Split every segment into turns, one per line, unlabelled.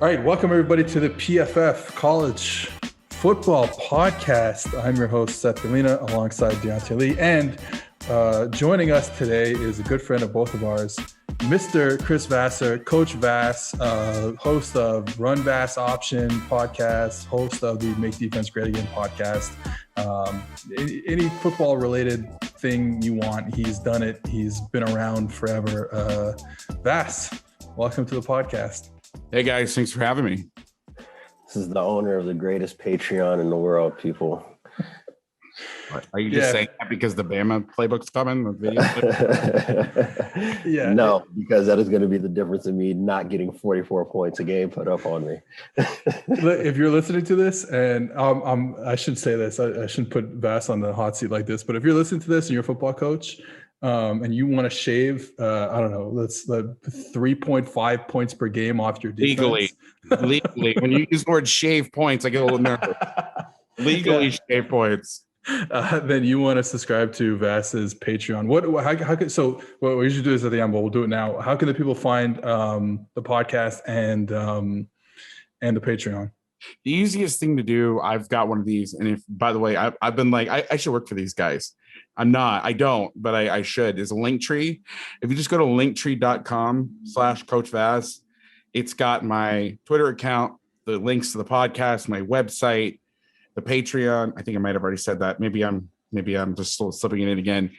All right, welcome everybody to the PFF College Football Podcast. I'm your host, Seth Galina, alongside Deontay Lee. And joining us today is a good friend of both of ours, Mr. Chris Vassar, Coach Vass, host of Run Vass Option podcast, host of the Make Defense Great Again podcast. Any football-related thing you want, he's done it. He's been around forever. Vass, welcome to the podcast.
Hey guys, thanks for having me.
This is the owner of the greatest Patreon in the world, people.
Are you just saying that because the Bama playbook's coming?
Yeah. No, because that is going to be the difference in me not getting 44 points a game put up on me.
If you're listening to this, and I should say this, I shouldn't put Vass on the hot seat like this, but if you're listening to this and you're a football coach, and you want to shave, I don't know, let's 3.5 points per game off your defense.
Legally. When you use the word shave points, I get a little nervous. Legally shave points.
Then you want to subscribe to Vass's Patreon. How could, so what we usually do is at the end, but we'll do it now. How can the people find the podcast and the Patreon?
The easiest thing to do, I've got one of these. And if, by the way, I've been like, I should work for these guys. I don't, but I should. There's a Linktree. If you just go to linktree.com/Coach Vass, it's got my Twitter account, the links to the podcast, my website, the Patreon. I think I might have already said that. Maybe I'm just still slipping it in again.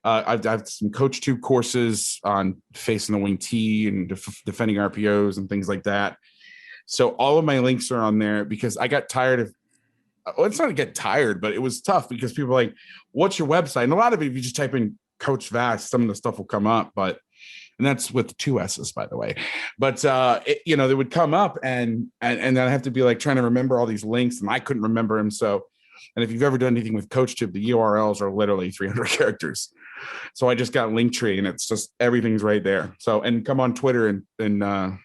I've some Coach Tube courses on facing the wing T and defending RPOs and things like that. So all of my links are on there because I got tired of. Well, it's not to get tired, but it was tough because people are like, what's your website? And a lot of it, if you just type in Coach Vass, some of the stuff will come up, and that's with 2 S's, by the way. But, they would come up and then I have to be like trying to remember all these links, and I couldn't remember them. So, and if you've ever done anything with CoachTube, the URLs are literally 300 characters. So I just got Linktree, and it's just everything's right there. So, and come on Twitter, and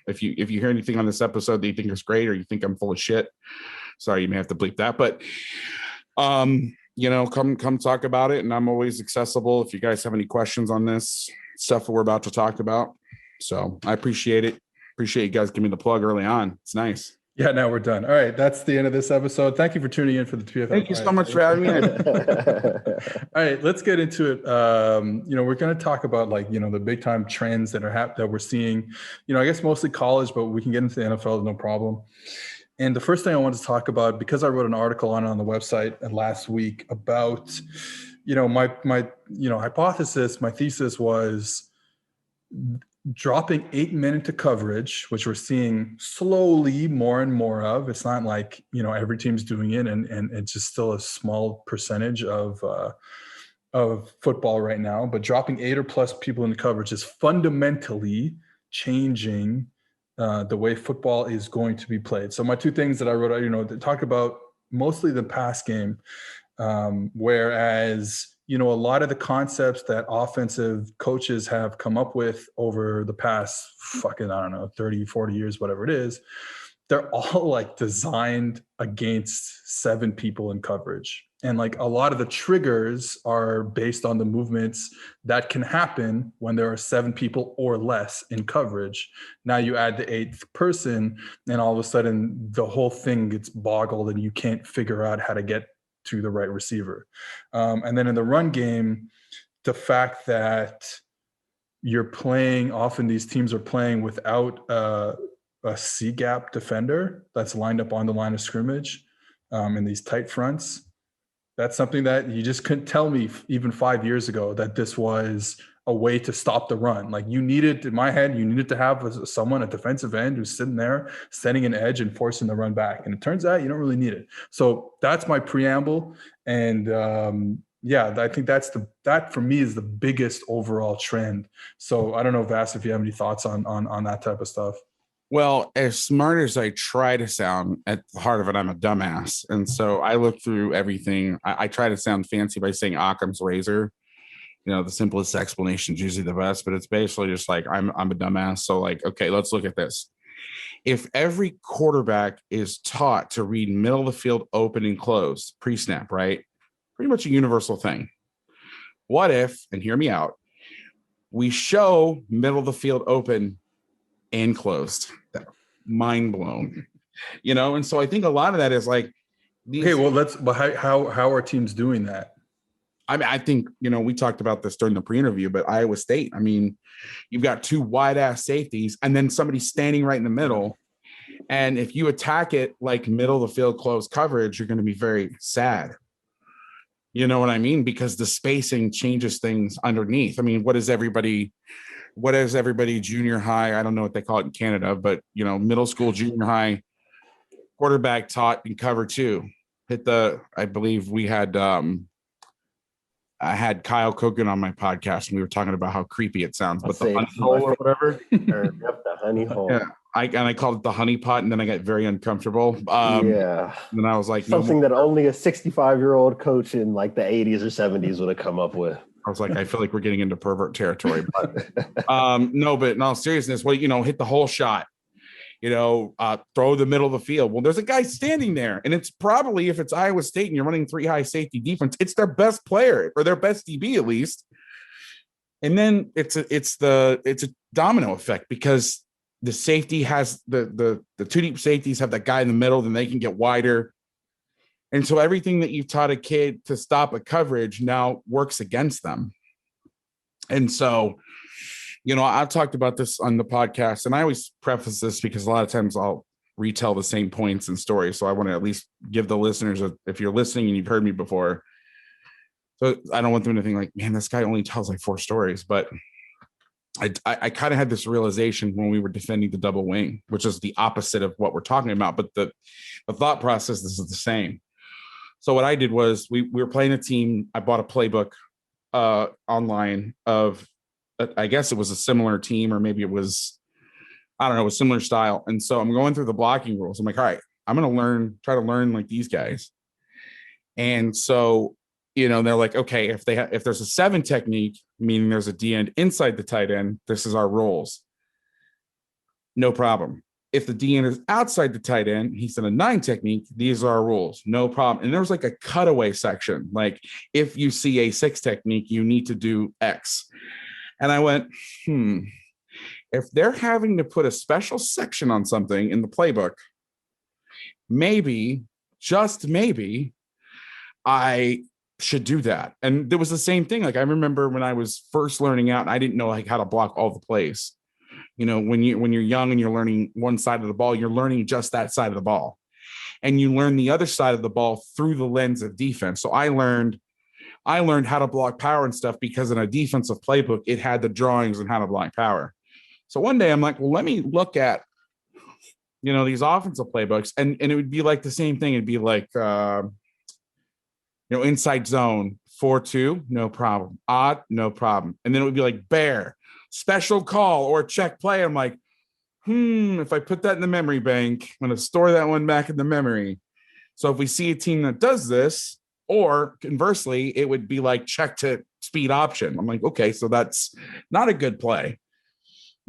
if you hear anything on this episode that you think is great or you think I'm full of shit, sorry, you may have to bleep that, but come talk about it. And I'm always accessible if you guys have any questions on this stuff that we're about to talk about. So I appreciate it. Appreciate you guys giving me the plug early on. It's nice.
Yeah, now we're done. All right, that's the end of this episode. Thank you for tuning in for the PFF.
Thank you so much for having me.
All right, let's get into it. We're going to talk about the big time trends that are that we're seeing. I guess mostly college, but we can get into the NFL, no problem. And the first thing I wanted to talk about, because I wrote an article on it on the website last week about, my hypothesis, my thesis was dropping 8 men into coverage, which we're seeing slowly more and more of. It's not like, every team's doing it, and it's just still a small percentage of football right now. But dropping 8 or plus people into coverage is fundamentally changing the way football is going to be played. So my 2 things that I wrote out, that talk about mostly the pass game, whereas, a lot of the concepts that offensive coaches have come up with over the past 30, 40 years, whatever it is, they're all designed against 7 people in coverage. And a lot of the triggers are based on the movements that can happen when there are 7 people or less in coverage. Now you add the 8th person, and all of a sudden the whole thing gets boggled and you can't figure out how to get to the right receiver. And then in the run game, the fact that you're playing, often these teams are playing without a C-gap defender that's lined up on the line of scrimmage in these tight fronts. That's something that you just couldn't tell me even 5 years ago, that this was a way to stop the run. In my head, you needed to have someone, a defensive end, who's sitting there setting an edge and forcing the run back. And it turns out you don't really need it. So that's my preamble. And I think that for me is the biggest overall trend. So I don't know, Vass, if you have any thoughts on that type of stuff.
Well, as smart as I try to sound, at the heart of it, I'm a dumbass. And so I look through everything. I try to sound fancy by saying Occam's razor. The simplest explanation is usually the best, but it's basically just I'm a dumbass. So okay, let's look at this. If every quarterback is taught to read middle of the field open and closed pre-snap, right? Pretty much a universal thing. What if, and hear me out, we show middle of the field open and closed? mind blown, and so I think a lot of that is like
okay, well, but how are teams doing that?
I mean, I think, we talked about this during the pre-interview, but Iowa State, I mean, you've got two wide ass safeties and then somebody standing right in the middle. And if you attack it like middle of the field close coverage, you're going to be very sad. You know what I mean? Because the spacing changes things underneath. I mean, what is everybody junior high? I don't know what they call it in Canada, but middle school, junior high quarterback taught in cover two. I believe we had I had Kyle Cogan on my podcast and we were talking about how creepy it sounds, but the honey hole or whatever.
The honey hole.
Yeah. I called it the honey pot, and then I got very uncomfortable.
Yeah.
And I was like,
something that only a 65-year-old coach in like the 80s or 70s would have come up with.
I was like, I feel like we're getting into pervert territory. But no, but in all seriousness, hit the whole shot. Throw the middle of the field. Well, there's a guy standing there, and it's probably, if it's Iowa State and you're running 3 high safety defense, it's their best player or their best DB at least. And then it's a domino effect because the safety has the 2 deep safeties have that guy in the middle, then they can get wider. And so everything that you've taught a kid to stop a coverage now works against them. And so, I've talked about this on the podcast, and I always preface this because a lot of times I'll retell the same points and stories. So I want to at least give the listeners, if you're listening and you've heard me before, so I don't want them to think like, man, this guy only tells like 4 stories. But I kind of had this realization when we were defending the double wing, which is the opposite of what we're talking about. But the thought process, this is the same. So what I did was we were playing a team. I bought a playbook online of, I guess it was a similar team, or maybe it was, I don't know, a similar style. And so I'm going through the blocking rules. I'm like, all right, I'm going to try to learn like these guys. And so, they're like, okay, if there's a 7 technique, meaning there's a D end inside the tight end, this is our rules. No problem. If the D end is outside the tight end, he said a 9 technique, these are our rules. No problem. And there was like a cutaway section. Like if you see a 6 technique, you need to do X. And I went, if they're having to put a special section on something in the playbook, maybe, just maybe, I should do that. And there was the same thing. Like I remember when I was first learning out, and I didn't know like how to block all the plays. When you're young and you're learning one side of the ball, you're learning just that side of the ball. And you learn the other side of the ball through the lens of defense. So I learned how to block power and stuff because in a defensive playbook, it had the drawings on how to block power. So one day I'm like, well, let me look at, these offensive playbooks, and it would be like the same thing. It'd be like, inside zone 4-2, no problem. Odd, no problem. And then it would be like bear, special call or check play. I'm like, if I put that in the memory bank, I'm going to store that one back in the memory. So if we see a team that does this, or conversely, it would be like check to speed option. I'm like, okay, so that's not a good play.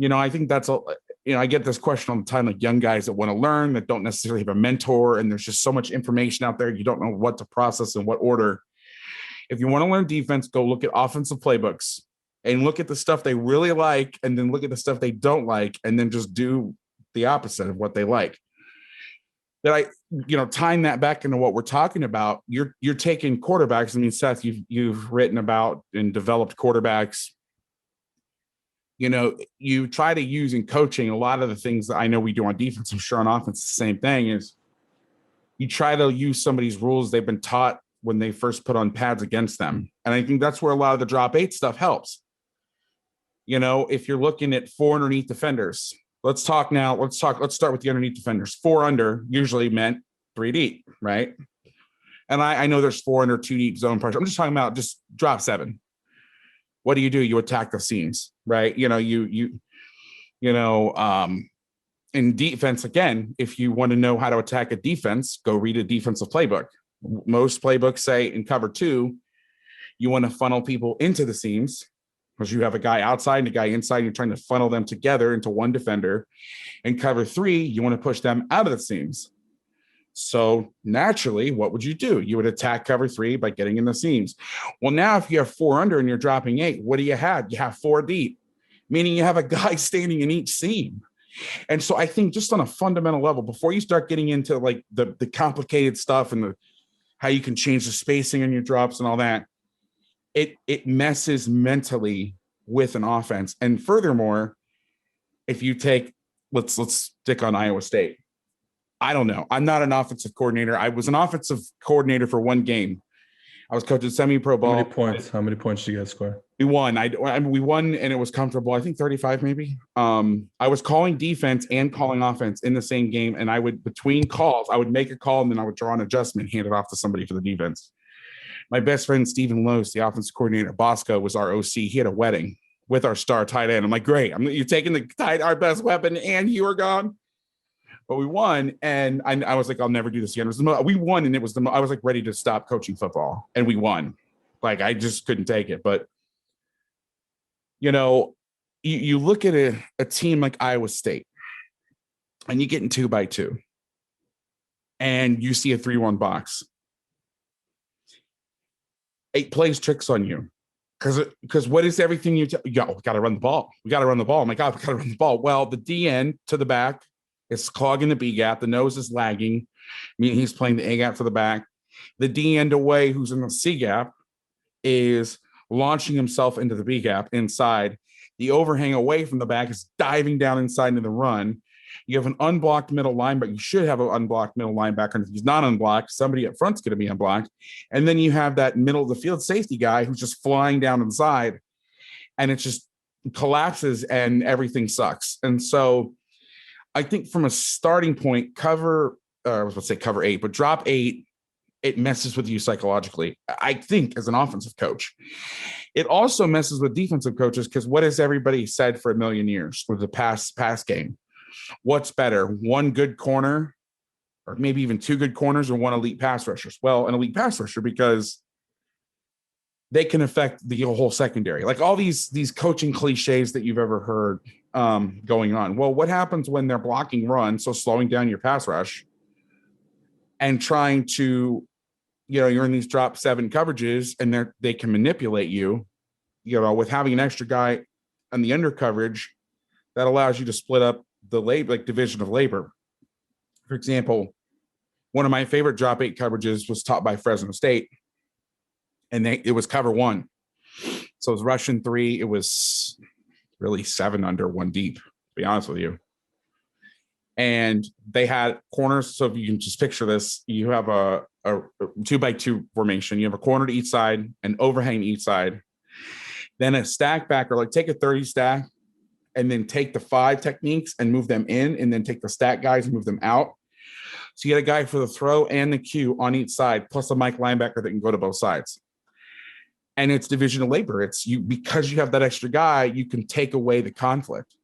I think that's I get this question all the time, like young guys that want to learn, that don't necessarily have a mentor, and there's just so much information out there. You don't know what to process in what order. If you want to learn defense, go look at offensive playbooks and look at the stuff they really like, and then look at the stuff they don't like, and then just do the opposite of what they like. That tying that back into what we're talking about, you're taking quarterbacks. I mean, Seth, you've written about and developed quarterbacks. You try to use in coaching a lot of the things that I know we do on defense. I'm sure on offense, the same thing is you try to use somebody's rules they've been taught when they first put on pads against them. And I think that's where a lot of the drop 8 stuff helps. If you're looking at 4 underneath defenders, let's start with the underneath defenders. 4 under usually meant 3 deep, right? And I know there's 4 under 2 deep zone pressure. I'm just talking about just drop 7. What do? You attack the seams, right? In defense, again, if you want to know how to attack a defense, go read a defensive playbook. Most playbooks say in cover 2, you want to funnel people into the seams because you have a guy outside and a guy inside. And you're trying to funnel them together into one defender. In cover 3, you want to push them out of the seams. So naturally, what would you do? You would attack cover 3 by getting in the seams. Well, now if you have 4 under and you're dropping 8, what do you have? You have 4 deep, meaning you have a guy standing in each seam. And so I think just on a fundamental level, before you start getting into like the complicated stuff and how you can change the spacing on your drops and all that, it messes mentally with an offense. And furthermore, if you take, let's stick on Iowa State. I don't know. I'm not an offensive coordinator. I was an offensive coordinator for one game. I was coaching semi-pro ball.
How many points did you guys score?
We won. We won, and it was comfortable. I think 35 maybe. I was calling defense and calling offense in the same game, and I would, between calls, I would make a call, and then I would draw an adjustment, hand it off to somebody for the defense. My best friend, Stephen Lose, the offensive coordinator at Bosco, was our OC. He had a wedding with our star tight end. I'm like, great. You're taking our best weapon, and you were gone. But we won, and I was like, I'll never do this again. We won, and I was like ready to stop coaching football, and we won. Like, I just couldn't take it. But, you look at a team like Iowa State, and you get in 2x2, and you see a 3-1 box. It plays tricks on you. Because what is everything we got to run the ball. We got to run the ball. Oh my God, we got to run the ball. Well, the D end to the back is clogging the B gap. The nose is lagging. Meaning he's playing the A gap to the back. The D end away, who's in the C gap, is launching himself into the B gap inside. The overhang away from the back is diving down inside into the run. You have an unblocked middle linebacker. You should have an unblocked middle linebacker. And if he's not unblocked, somebody up front's going to be unblocked. And then you have that middle of the field safety guy who's just flying down inside, and it just collapses and everything sucks. And so I think from a starting point, cover 8, but drop 8, it messes with you psychologically. I think as an offensive coach, it also messes with defensive coaches, because what has everybody said for a million years with the pass game? What's better, one good corner, or maybe even 2 good corners, or 1 elite pass rushers? Well, an elite pass rusher, because they can affect the whole secondary. Like all these coaching cliches that you've ever heard going on. Well, what happens when they're blocking run, so slowing down your pass rush and trying to, you're in these drop 7 coverages, and they can manipulate you, with having an extra guy on the under coverage that allows you to split up the labor, like division of labor. For example, one of my favorite drop 8 coverages was taught by Fresno State, and it was cover 1. So it was Russian 3. It was really 7 under 1 deep, to be honest with you. And they had corners. So if you can just picture this, you have a 2x2 formation. You have a corner to each side, an overhang to each side, then a stack backer, like take a 30 stack, and then take the 5 techniques and move them in, and then take the stack guys and move them out. So you get a guy for the throw and the cue on each side, plus a Mike linebacker that can go to both sides. And it's division of labor. It's you, because you have that extra guy, you can take away the conflict.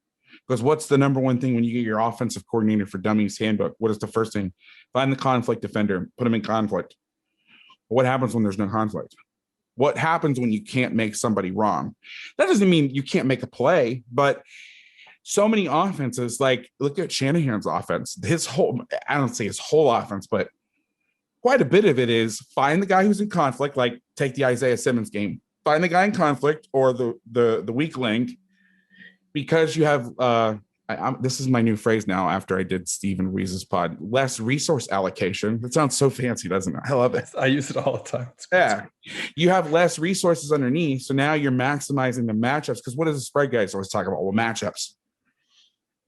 Because what's the number one thing when you get your offensive coordinator for dummies handbook? What is the first thing? Find the conflict defender, put him in conflict. What happens when there's no conflict? What happens when you can't make somebody wrong? That doesn't mean you can't make a play, but so many offenses, like look at Shanahan's offense. I don't say his whole offense, but quite a bit of it is find the guy who's in conflict, like take the Isaiah Simmons game. Find the guy in conflict or the weak link, because you have this is my new phrase now after I did Stephen Ruiz's pod, less resource allocation. That sounds so fancy, doesn't it? I love it.
I use it all the time.
Yeah. You have less resources underneath. So now you're maximizing the matchups. Because what does the spread guys always talk about? Well, matchups.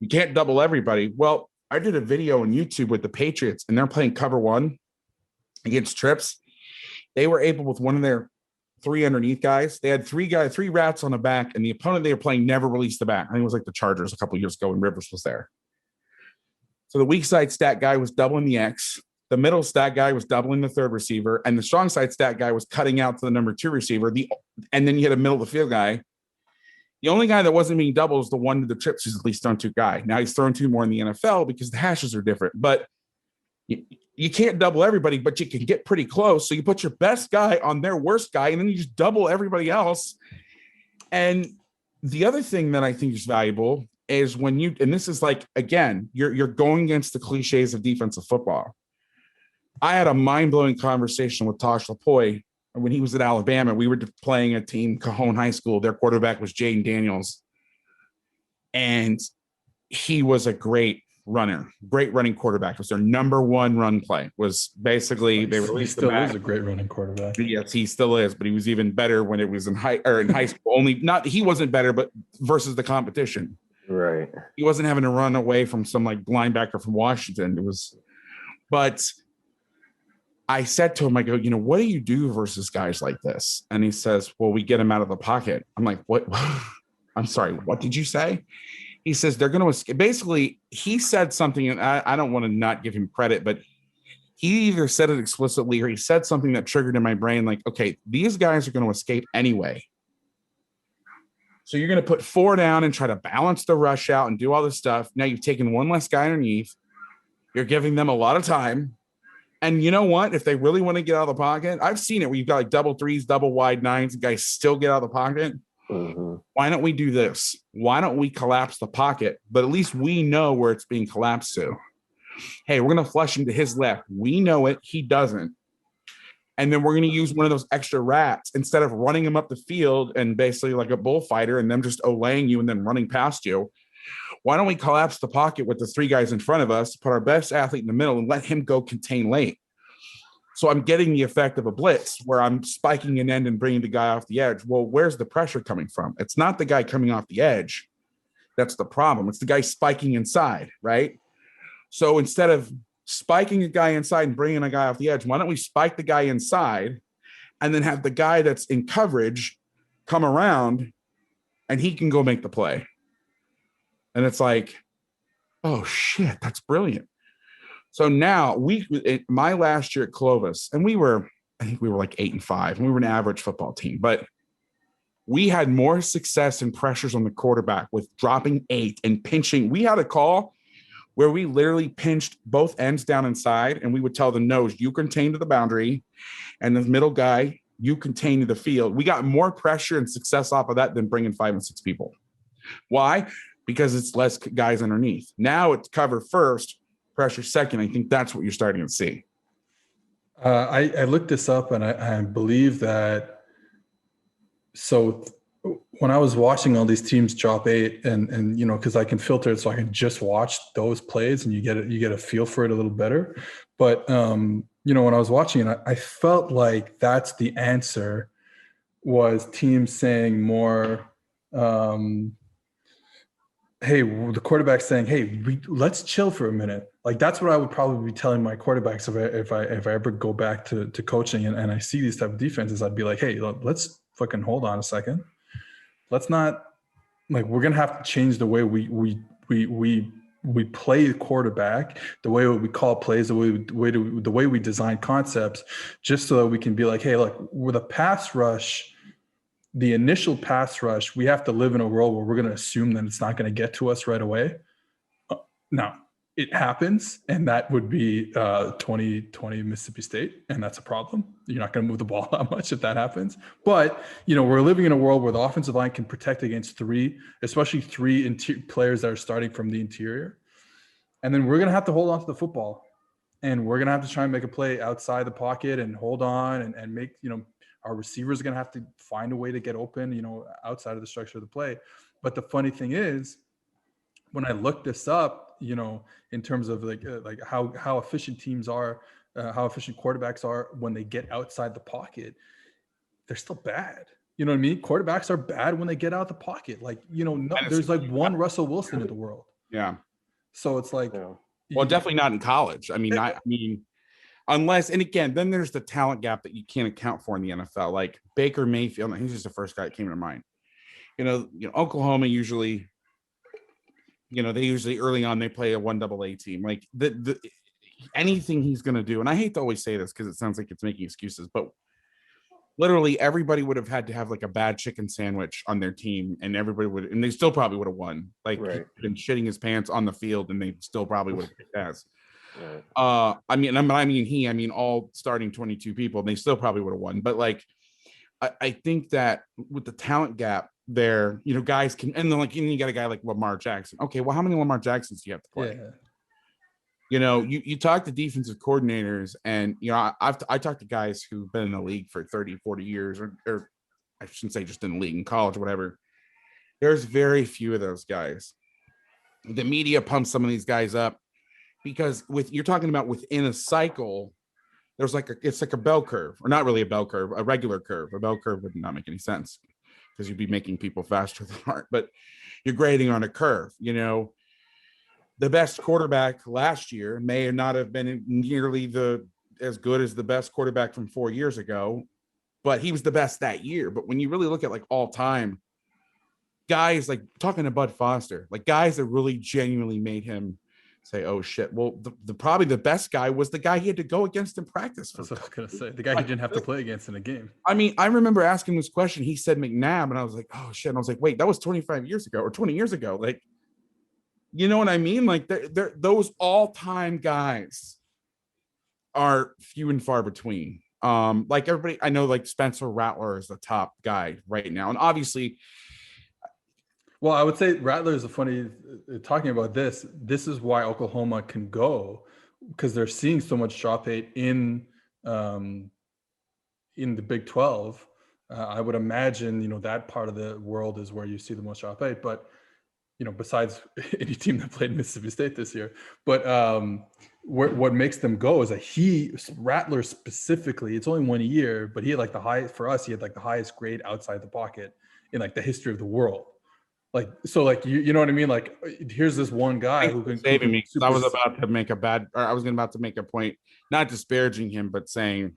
You can't double everybody. Well, I did a video on YouTube with the Patriots, and they're playing cover 1 against trips. They were able, with one of their 3 underneath guys, they had 3 rats on the back, and the opponent they were playing never released the back. I think it was like the Chargers a couple of years ago when Rivers was there. So the weak side stat guy was doubling the X, the middle stat guy was doubling the 3rd receiver, and the strong side stat guy was cutting out to the number 2 receiver. And then you had a middle of the field guy. The only guy that wasn't being doubled was the one to the trips who's at least thrown 2 guy. Now he's thrown 2 more in the NFL because the hashes are different. But you can't double everybody, but you can get pretty close. So you put your best guy on their worst guy, and then you just double everybody else. And the other thing that I think is valuable is when and this is like, again, you're going against the cliches of defensive football. I had a mind-blowing conversation with Tosh Lapoy when he was at Alabama. We were playing a team, Cajon High School. Their quarterback was Jaden Daniels. And he was a great running quarterback. It was their number one run play. Was basically they released
he still is a great running quarterback.
Yes, he still is, but he was even better when it was in high school. Only not he wasn't better, but versus the competition.
Right.
He wasn't having to run away from some like linebacker from Washington. It was, but I said to him, I go, what do you do versus guys like this? And he says, well, we get him out of the pocket. I'm like, what? I'm sorry, what did you say? He says they're going to escape. Basically, he said something, and I don't want to not give him credit, but he either said it explicitly or he said something that triggered in my brain, like, okay, these guys are going to escape anyway. So you're going to put 4 down and try to balance the rush out and do all this stuff. Now you've taken one less guy underneath. You're giving them a lot of time. And you know what? If they really want to get out of the pocket, I've seen it where you've got like double threes, double wide nines, and guys still get out of the pocket.
Mm-hmm.
Why don't we do this? Why don't we collapse the pocket? But at least we know where it's being collapsed to. Hey, we're going to flush him to his left. We know it. He doesn't. And then we're going to use one of those extra rats instead of running him up the field and basically like a bullfighter and them just olaying you and then running past you. Why don't we collapse the pocket with the 3 guys in front of us, put our best athlete in the middle and let him go contain late? So I'm getting the effect of a blitz where I'm spiking an end and bringing the guy off the edge. Well, where's the pressure coming from? It's not the guy coming off the edge. That's the problem. It's the guy spiking inside, right? So instead of spiking a guy inside and bringing a guy off the edge, why don't we spike the guy inside and then have the guy that's in coverage come around and he can go make the play? And it's like, oh shit, that's brilliant. So now my last year at Clovis, and I think we were like 8-5, and we were an average football team, but we had more success and pressures on the quarterback with dropping 8 and pinching. We had a call where we literally pinched both ends down inside, and we would tell the nose, you contain to the boundary, and the middle guy, you contain to the field. We got more pressure and success off of that than bringing 5 and 6 people. Why? Because it's less guys underneath. Now it's cover first, pressure second. I think that's what you're starting to see.
I looked this up, and I believe that. So when I was watching all these teams drop 8, and because I can filter it, so I can just watch those plays, and you get a feel for it a little better. But when I was watching it, I felt like that's the answer, was teams saying more. Hey, the quarterback saying, "Hey, let's chill for a minute." Like that's what I would probably be telling my quarterbacks if I ever go back to coaching and I see these type of defenses. I'd be like, "Hey, let's fucking hold on a second. Let's not we're gonna have to change the way we play quarterback, the way we call plays, the way we design concepts, just so that we can be like, hey, look, with a pass rush." The initial pass rush, we have to live in a world where we're going to assume that it's not going to get to us right away. Now, it happens, and that would be 2020 Mississippi State, and that's a problem. You're not going to move the ball that much if that happens. But, we're living in a world where the offensive line can protect against 3, especially 3 players that are starting from the interior. And then we're going to have to hold on to the football, and we're going to have to try and make a play outside the pocket and hold on and make, our receivers are going to have to find a way to get open, outside of the structure of the play. But the funny thing is, when I looked this up, in terms of like how efficient teams are, how efficient quarterbacks are when they get outside the pocket, they're still bad. You know what I mean? Quarterbacks are bad when they get out the pocket. There's like one Russell Wilson in the world.
Yeah.
So it's like,
well, definitely not in college. I mean, unless, and again, then there's the talent gap that you can't account for in the NFL. Like Baker Mayfield, he's just the first guy that came to mind. Oklahoma usually, they usually early on they play a 1AA team. Like the anything he's going to do, and I hate to always say this because it sounds like it's making excuses, but literally everybody would have had to have like a bad chicken sandwich on their team, and everybody would, and they still probably would have won. Like right. He'd been shitting his pants on the field, and they still probably would have kicked ass. Right. I mean, all starting 22 people, and they still probably would have won. But like, I think that with the talent gap there, guys can, and then you got a guy like Lamar Jackson. Okay, well, how many Lamar Jacksons do you have to play? Yeah. You talk to defensive coordinators, and I talked to guys who've been in the league for 30, 40 years, or I shouldn't say just in the league, in college or whatever. There's very few of those guys the media pumps some of these guys up because you're talking about within a cycle, there's it's like a bell curve, or not really a bell curve, a regular curve. A bell curve would not make any sense because you'd be making people faster than art, but you're grading on a curve. The best quarterback last year may not have been nearly as good as the best quarterback from 4 years ago, but he was the best that year. But when you really look at all time, guys like talking to Bud Foster, guys that really genuinely made him say, oh shit. Well, probably the best guy was the guy he had to go against in practice.
That's what I was going to say. The guy he didn't have to play against in a game.
I mean, I remember asking this question. He said McNabb, and I was like, oh shit. And I was like, wait, that was 25 years ago or 20 years ago. You know what I mean? They're those all-time guys are few and far between. Everybody, I know Spencer Rattler is the top guy right now. And obviously,
well, I would say Rattler is talking about this. This is why Oklahoma can go, because they're seeing so much drop 8 in the Big 12. I would imagine, that part of the world is where you see the most drop 8, but besides any team that played Mississippi State this year. But what makes them go is that Rattler specifically, it's only 1 year, but he had the highest, for us, he had the highest grade outside the pocket in the history of the world. You know what I mean? Here's this one guy who can
saving me. I was about to make about to make a point, not disparaging him, but saying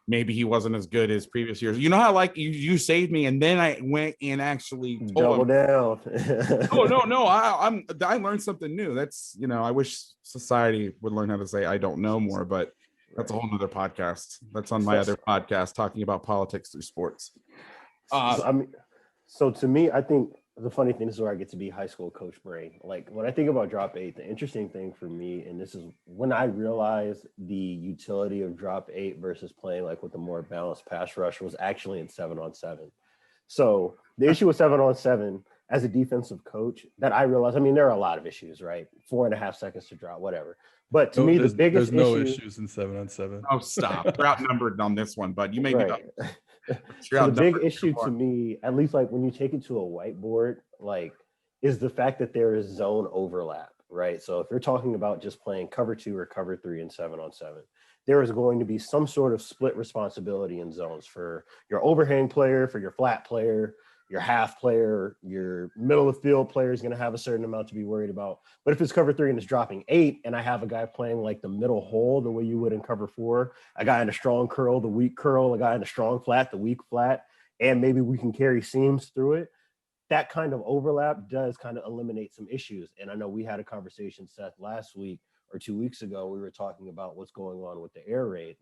maybe he wasn't as good as previous years. You know how you saved me, and then I went and actually
double down.
No. I learned something new. That's I wish society would learn how to say I don't know more, but that's a whole nother podcast. That's on my other podcast, talking about politics through sports.
So to me, I think the funny thing, this is where I get to be high school coach brain. When I think about drop 8, the interesting thing for me, and this is when I realized the utility of drop 8 versus playing with a more balanced pass rush, was actually in 7-on-7. So the issue with 7-on-7 as a defensive coach that I realized, there are a lot of issues, right? 4.5 seconds to drop, whatever. But to me, the biggest
there's no issues in 7-on-7.
Oh, stop. We're outnumbered on this one, bud. You may be
So the big issue to me, at least when you take it to a whiteboard, is the fact that there is zone overlap, right? So if you're talking about just playing cover 2 or cover 3 in 7-on-7, there is going to be some sort of split responsibility in zones for your overhang player, for your flat player, your half player, your middle of field player is going to have a certain amount to be worried about. But if it's cover 3 and it's dropping 8, and I have a guy playing the middle hole, the way you would in cover 4, a guy in a strong curl, the weak curl, a guy in a strong flat, the weak flat, and maybe we can carry seams through it. That kind of overlap does kind of eliminate some issues. And I know we had a conversation, Seth, last week or 2 weeks ago. We were talking about what's going on with the air raid,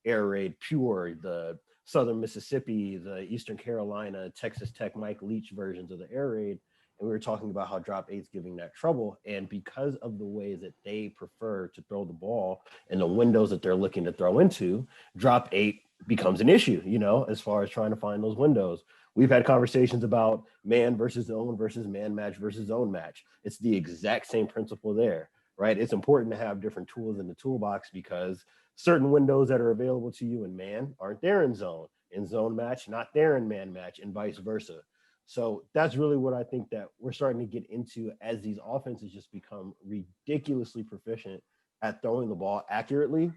Air Raid Pure, the Southern Mississippi, the Eastern Carolina, Texas Tech, Mike Leach versions of the air raid. And we were talking about how drop 8's giving that trouble. And because of the way that they prefer to throw the ball and the windows that they're looking to throw into, drop 8 becomes an issue, as far as trying to find those windows. We've had conversations about man versus zone versus man match versus zone match. It's the exact same principle there, right? It's important to have different tools in the toolbox because certain windows that are available to you in man aren't there in zone match, not there in man match, and vice versa. So that's really what I think that we're starting to get into as these offenses just become ridiculously proficient at throwing the ball accurately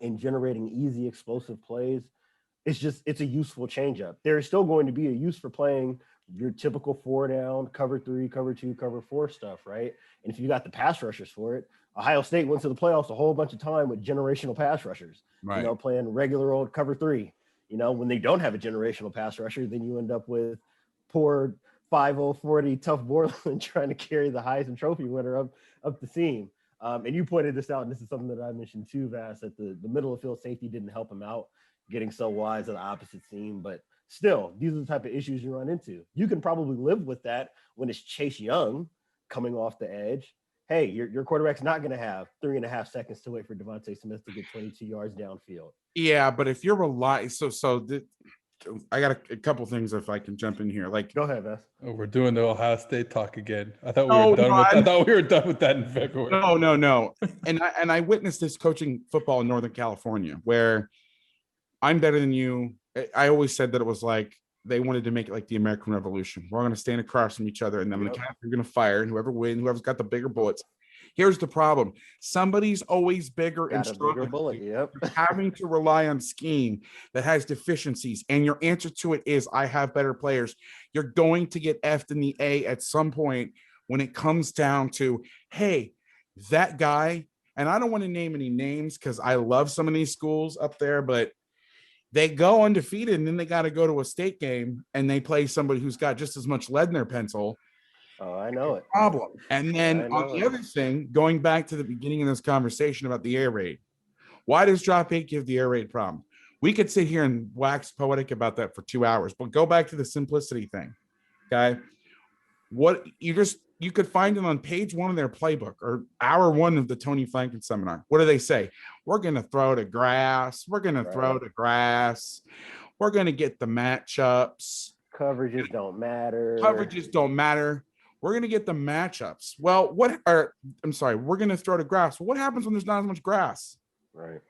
and generating easy, explosive plays. It's a useful changeup. There is still going to be a use for playing your typical 4 down, cover 3, cover 2, cover 4 stuff, right? And if you got the pass rushers for it, Ohio State went to the playoffs a whole bunch of time with generational pass rushers,
right?
Playing regular old cover 3. When they don't have a generational pass rusher, then you end up with poor 5'0", Tough Borland trying to carry the Heisman Trophy winner up the seam. And you pointed this out, and this is something that I mentioned too, Vass, that the middle of field safety didn't help him out getting so wide to the opposite seam. But still, these are the type of issues you run into. You can probably live with that when it's Chase Young coming off the edge. Hey, your quarterback's not going to have 3.5 seconds to wait for Devontae Smith to get 22 yards downfield.
Yeah, but if you're relying, I got a couple things if I can jump in here.
Go ahead, Vass.
Oh, we're doing the Ohio State talk again. I thought we were done with that in February.
No. And I witnessed this coaching football in Northern California, where I'm better than you. I always said that it was they wanted to make it like the American Revolution. We're going to stand across from each other, and then we're going to fire, and whoever's got the bigger bullets. Here's the problem. Somebody's always bigger and stronger.
Bullet. Yep.
You're having to rely on scheme that has deficiencies. And your answer to it is, I have better players. You're going to get F'd in the A at some point when it comes down to, hey, that guy, and I don't want to name any names because I love some of these schools up there, but they go undefeated and then they got to go to a state game and they play somebody who's got just as much lead in their pencil.
Oh, I know it.
Problem. And then on the other thing, going back to the beginning of this conversation about the air raid, why does drop 8 give the air raid problem? We could sit here and wax poetic about that for 2 hours, but go back to the simplicity thing. Okay. What you could find it on page 1 of their playbook or hour 1 of the Tony Franklin seminar. What do they say? We're going to throw to grass. We're going to throw to grass. We're going to get the matchups.
Coverages don't matter. We're going to get the matchups. Well, we're going to throw to grass. Well, what happens when there's not as much grass? Right.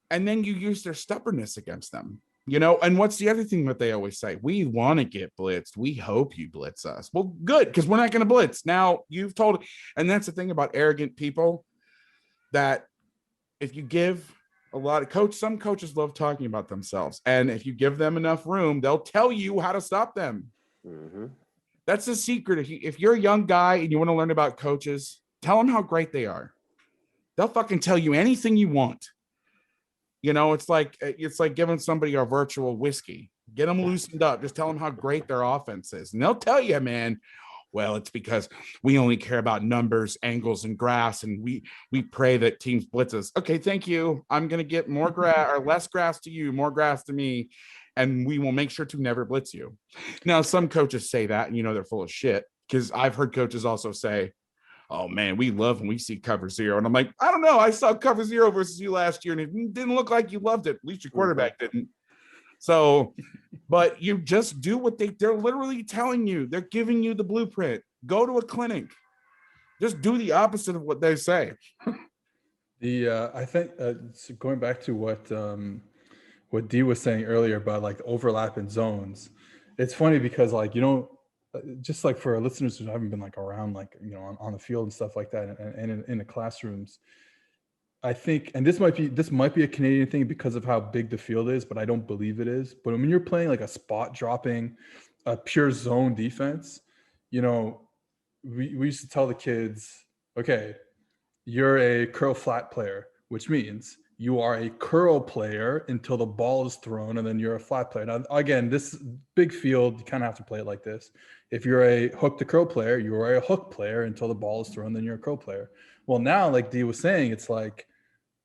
And then you use their stubbornness against them. And what's the other thing that they always say? We want to get blitzed. We hope you blitz us. Well, good, because we're not going to blitz. Now, you've told, and that's the thing about arrogant people, that if you give a lot of some coaches love talking about themselves. And if you give them enough room, they'll tell you how to stop them.
Mm-hmm.
That's the secret. If you're a young guy and you want to learn about coaches, tell them how great they are. They'll fucking tell you anything you want. It's like giving somebody a virtual whiskey. Get them loosened up. Just tell them how great their offense is. And they'll tell you, man, well, it's because we only care about numbers, angles, and grass, and we pray that teams blitz us. Okay, thank you. I'm going to get more grass or less grass to you, more grass to me, and we will make sure to never blitz you. Now, some coaches say that, and they're full of shit, because I've heard coaches also say, oh man, we love when we see cover 0. And I'm like, I don't know. I saw cover 0 versus you last year and it didn't look like you loved it. At least your quarterback didn't. So, but you just do what they're literally telling you. They're giving you the blueprint. Go to a clinic. Just do the opposite of what they say.
I think going back to what Dee was saying earlier about like overlap in zones, it's funny because just like for our listeners who haven't been like around on the field and stuff like that and in the classrooms, I think, and this might be a Canadian thing because of how big the field is, but I don't believe it is. But when you're playing like a spot dropping, a pure zone defense, we used to tell the kids, okay, you're a curl flat player, which means you are a curl player until the ball is thrown, and then you're a flat player. Now, again, this big field, you kind of have to play it like this. If you're a hook to curl player, you are a hook player until the ball is thrown, then you're a curl player. Well, now, like Dee was saying, it's like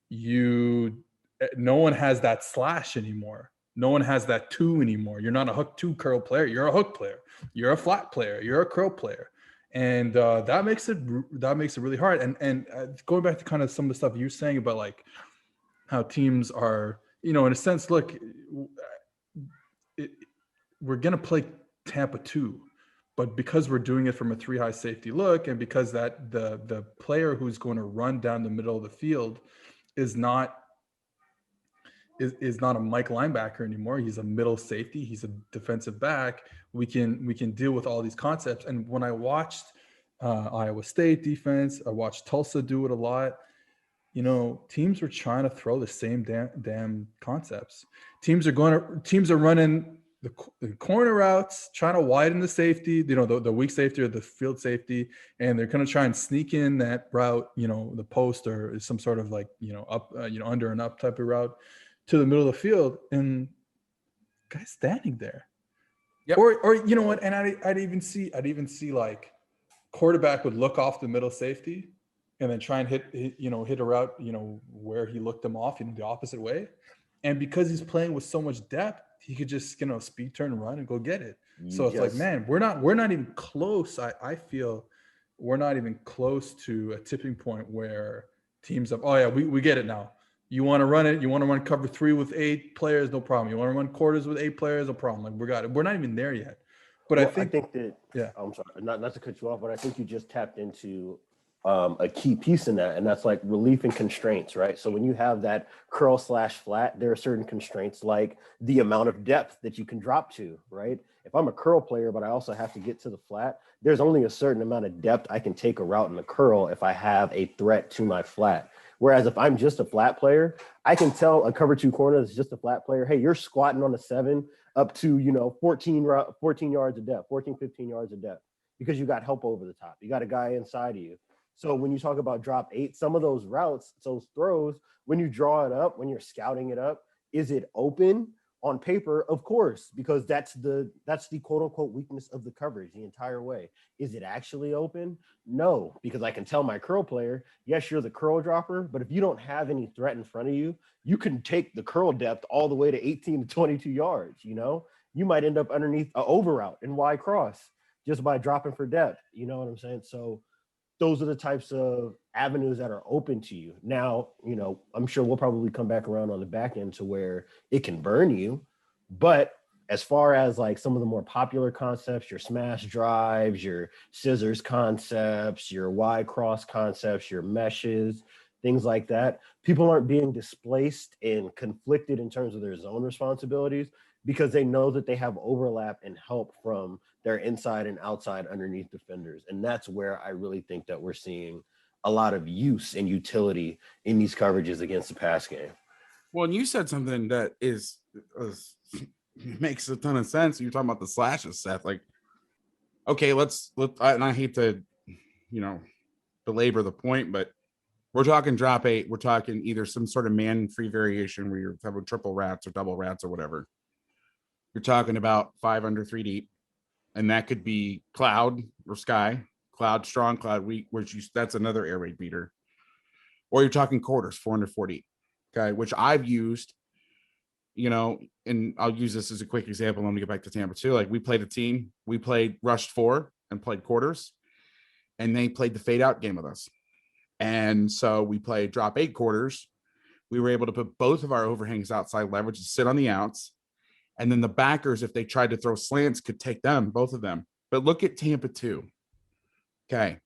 no one has that slash anymore. No one has that 2 anymore. You're not a hook 2 curl player. You're a hook player. You're a flat player. You're a curl player. And that makes it really hard. And going back to kind of some of the stuff you're saying about like how teams are, in a sense, look, we're going to play Tampa 2, but because we're doing it from a 3 high safety look, and because that the player who's going to run down the middle of the field is not a Mike linebacker anymore. He's a middle safety. He's a defensive back. We can deal with all these concepts. And when I watched Iowa State defense, I watched Tulsa do it a lot. Teams were trying to throw the same damn concepts. Teams are running the corner routes, trying to widen the safety, the weak safety or the field safety, and they're going to try and sneak in that route, the post or some sort of like, up, under and up type of route to the middle of the field, and guys standing there. Yep. Or you know what? And I'd even see like quarterback would look off the middle safety and then try and hit a route, where he looked them off in the opposite way. And because he's playing with so much depth, he could just, speed, turn, and run and go get it. So it's like, man, we're not even close. I feel we're not even close to a tipping point where teams have, oh yeah, we get it now. You want to run it. You want to run cover 3 with 8 players, no problem. You want to run quarters with 8 players, no problem. Like, we got it. We're not even there yet. But I think
that, yeah. I'm sorry, not to cut you off, but I think you just tapped into a key piece in that, and that's like relief and constraints, right? So when you have that curl slash flat, there are certain constraints like the amount of depth that you can drop to, right? If I'm a curl player, but I also have to get to the flat, there's only a certain amount of depth I can take a route in the curl if I have a threat to my flat. Whereas if I'm just a flat player, I can tell a cover two corner that's just a flat player, hey, you're squatting on a 7 up to, 14 yards of depth, 14, 15 yards of depth, because you got help over the top. You got a guy inside of you. So when you talk about drop 8, some of those routes, those throws, when you draw it up, when you're scouting it up, is it open on paper? Of course, because that's the quote unquote weakness of the coverage the entire way. Is it actually open? No, because I can tell my curl player, yes, you're the curl dropper, but if you don't have any threat in front of you, you can take the curl depth all the way to 18 to 22 yards. You might end up underneath an over route in Y cross just by dropping for depth. You know what I'm saying? So those are the types of avenues that are open to you. Now, I'm sure we'll probably come back around on the back end to where it can burn you. But as far as like some of the more popular concepts, your smash drives, your scissors concepts, your Y cross concepts, your meshes, things like that, people aren't being displaced and conflicted in terms of their zone responsibilities because they know that they have overlap and help from their inside and outside underneath defenders. And that's where I really think that we're seeing a lot of use and utility in these coverages against the pass game.
Well, and you said something that makes a ton of sense. You're talking about the slashes, Seth. Like, okay, and I hate to, belabor the point, but we're talking drop 8. We're talking either some sort of man-free variation where you're having triple rats or double rats or whatever. You're talking about 5 under 3 deep. And that could be cloud or sky, cloud strong, cloud weak, that's another air raid beater. Or you're talking quarters, 4 under 40. Okay, which I've used, and I'll use this as a quick example. Let me get back to Tampa too. Like we played a team, we played rushed 4 and played quarters, and they played the fade out game with us. And so we played drop 8 quarters. We were able to put both of our overhangs outside leverage to sit on the outs. And then the backers, if they tried to throw slants, could take them, both of them. But look at Tampa 2. Okay.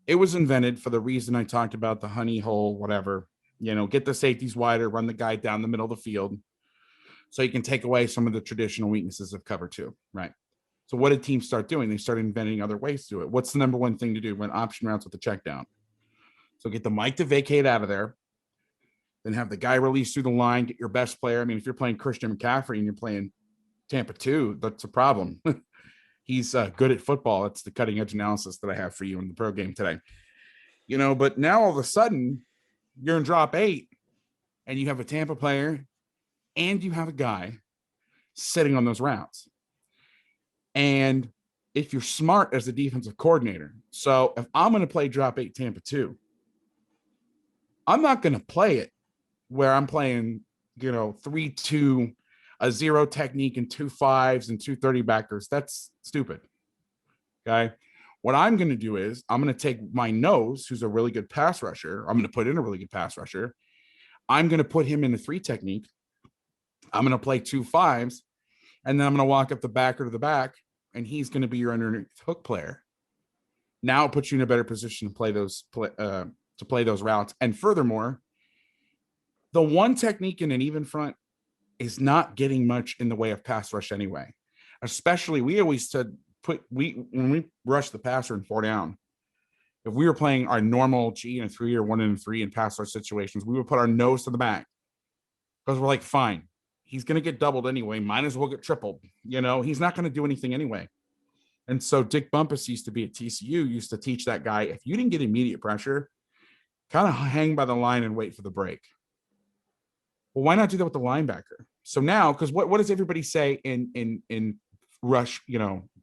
It was invented for the reason I talked about, the honey hole, whatever. Get the safeties wider, run the guy down the middle of the field so you can take away some of the traditional weaknesses of cover 2, right? So what did teams start doing? They started inventing other ways to do it. What's the number one thing to do when option routes with the check down? So get the mic to vacate out of there, then have the guy release through the line, get your best player. I mean, if you're playing Christian McCaffrey and you're playing Tampa 2, that's a problem. He's good at football. That's the cutting edge analysis that I have for you in the pro game today. But now all of a sudden you're in drop 8 and you have a Tampa player and you have a guy sitting on those routes. And if you're smart as a defensive coordinator, so if I'm going to play drop 8 Tampa 2, I'm not going to play it where I'm playing, 3-2, a 0 technique and 2 5s and 2 30 backers. That's stupid. Okay. What I'm going to do is I'm going to take my nose, who's a really good pass rusher. I'm going to put in a really good pass rusher. I'm going to put him in a 3 technique. I'm going to play 2 5s, and then I'm going to walk up the backer to the back, and he's going to be your underneath hook player. Now it puts you in a better position to play those routes. And furthermore, the 1 technique in an even front is not getting much in the way of pass rush anyway. Especially, we always said when we rush the passer in 4 down, if we were playing our normal G and a 3 or 1 and 3 in pass rush situations, we would put our nose to the back because we're like, fine, he's going to get doubled anyway. Might as well get tripled. He's not going to do anything anyway. And so Dick Bumpus used to be at TCU, used to teach that guy, if you didn't get immediate pressure, kind of hang by the line and wait for the break. Well, why not do that with the linebacker? So now, because what does everybody say in rush,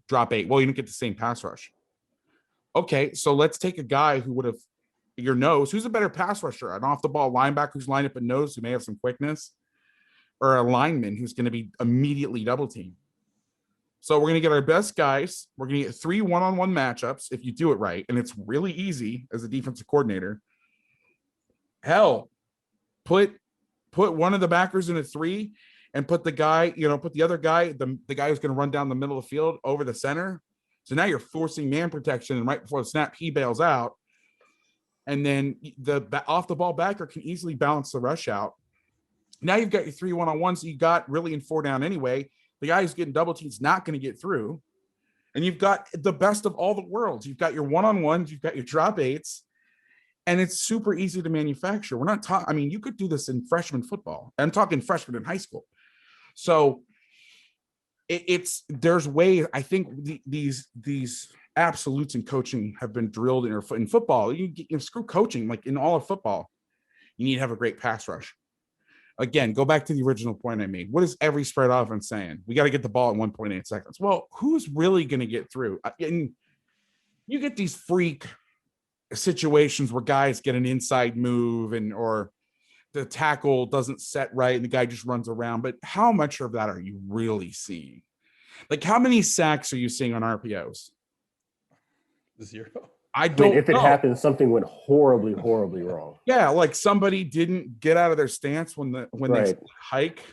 drop 8? Well, you don't get the same pass rush. Okay, so let's take a guy who would have your nose, who's a better pass rusher, an off the ball linebacker who's lined up in nose who may have some quickness, or a lineman who's going to be immediately double teamed. So we're going to get our best guys. We're going to get 3 one-on-one matchups if you do it right, and it's really easy as a defensive coordinator. Hell, put one of the backers in a 3 and put the guy, put the other guy, the guy who's going to run down the middle of the field over the center. So now you're forcing man protection, and right before the snap, he bails out. and then the off the ball backer can easily balance the rush out. Now you've got your 3 1-on-1s you got really in 4 down anyway. The guy who's getting double teams not going to get through. And you've got the best of all the worlds. You've got your 1-on-1s, you've got your drop 8s, and it's super easy to manufacture. We're not talking, I mean, you could do this in freshman football. I'm talking freshman in high school. So there's ways. I think these absolutes in coaching have been drilled in football. You screw coaching, like in all of football, you need to have a great pass rush. Again, go back to the original point I made. What is every spread offense saying? We got to get the ball in 1.8 seconds. Well, who's really going to get through? And you get these freak situations where guys get an inside move or the tackle doesn't set right and the guy just runs around. But how much of that are you really seeing? Like, how many sacks are you seeing on RPOs?
0.
I don't
if it
know.
happened, something went horribly wrong.
Yeah, like somebody didn't get out of their stance when they hike.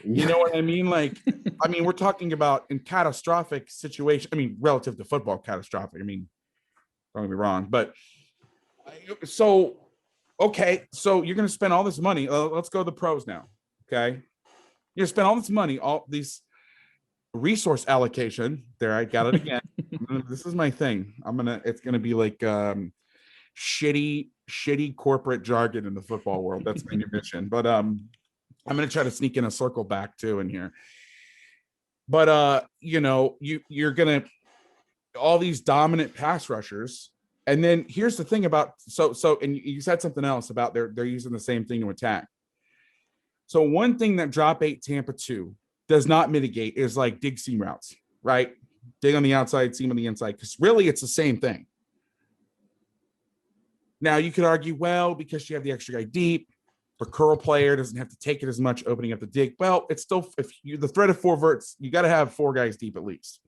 You know what I mean? Like, I mean, we're talking about in catastrophic situation. I mean, relative to football, catastrophic. I mean, don't get me wrong, but so okay, so you're going to spend all this money. Let's go to the pros now. Okay, you spend all this money, all these resource allocation. There, I got it again. This is my thing. It's gonna be like shitty corporate jargon in the football world. That's my new mission. But I'm gonna try to sneak in a circle back too in here. But you're gonna all these dominant pass rushers. And then here's the thing about and you said something else about they're using the same thing to attack. So one thing that drop 8 Tampa 2 does not mitigate is like dig seam routes, right? Dig on the outside, seam on the inside, because really it's the same thing. Now you could argue, well, because you have the extra guy deep, the curl player doesn't have to take it as much opening up the dig. Well, it's still, if you the threat of 4 verts, you got to have 4 guys deep at least,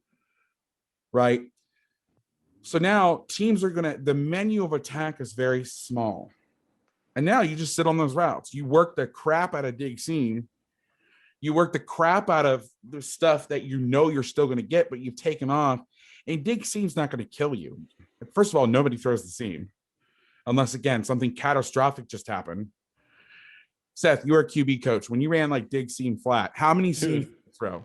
right? So now teams are the menu of attack is very small. And now you just sit on those routes. You work the crap out of dig seam. You work the crap out of the stuff that you're still going to get, but you've taken off. And dig seam's not going to kill you. First of all, nobody throws the seam. Unless, again, something catastrophic just happened. Seth, you're a QB coach. When you ran like dig seam flat, how many seams did you throw?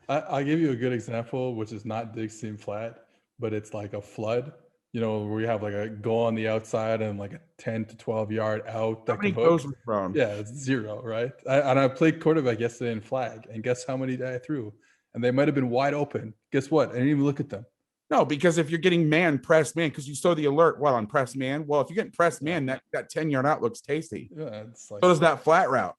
I'll give you a good example, which is not dig seam flat, but it's like a flood. Where we have like a goal on the outside and like a 10 to 12 yard out.
How many goes were thrown?
Yeah, it's 0, right? I played quarterback yesterday in flag, and guess how many I threw? And they might have been wide open. Guess what? I didn't even look at them.
No, because if you're getting press man, because you saw the alert, on press man? Well, if you're getting press man, that 10-yard out looks tasty.
Yeah, it's like,
so does that flat route.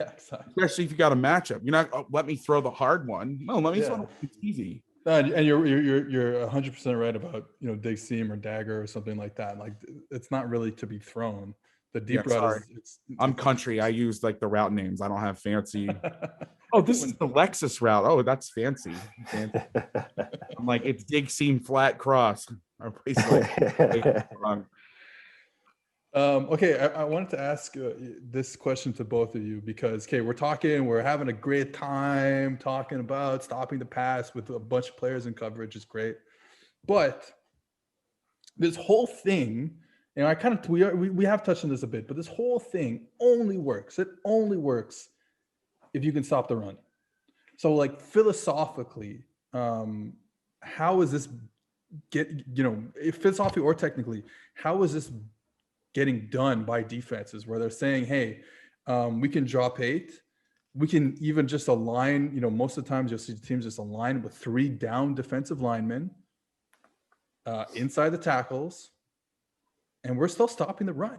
Yeah, exactly.
Especially if you got a matchup. You're not, let me throw the hard one. No, let me throw it's easy.
And you're 100% right about dig seam or dagger or something like that. Like, it's not really to be thrown. The deep route
I'm country. I use like the route names. I don't have fancy. Oh, this is the Lexus route. Oh, that's fancy. I'm like, it's dig seam flat cross.
Okay, I wanted to ask this question to both of you because, we're having a great time talking about stopping the pass with a bunch of players in coverage is great. But this whole thing, we have touched on this a bit, but this whole thing only works. It only works if you can stop the run. So like philosophically, how is this philosophically or technically, how is this getting done by defenses where they're saying, hey, we can drop 8. We can even just align, most of the times you'll see teams just align with 3 down defensive linemen inside the tackles, and we're still stopping the run.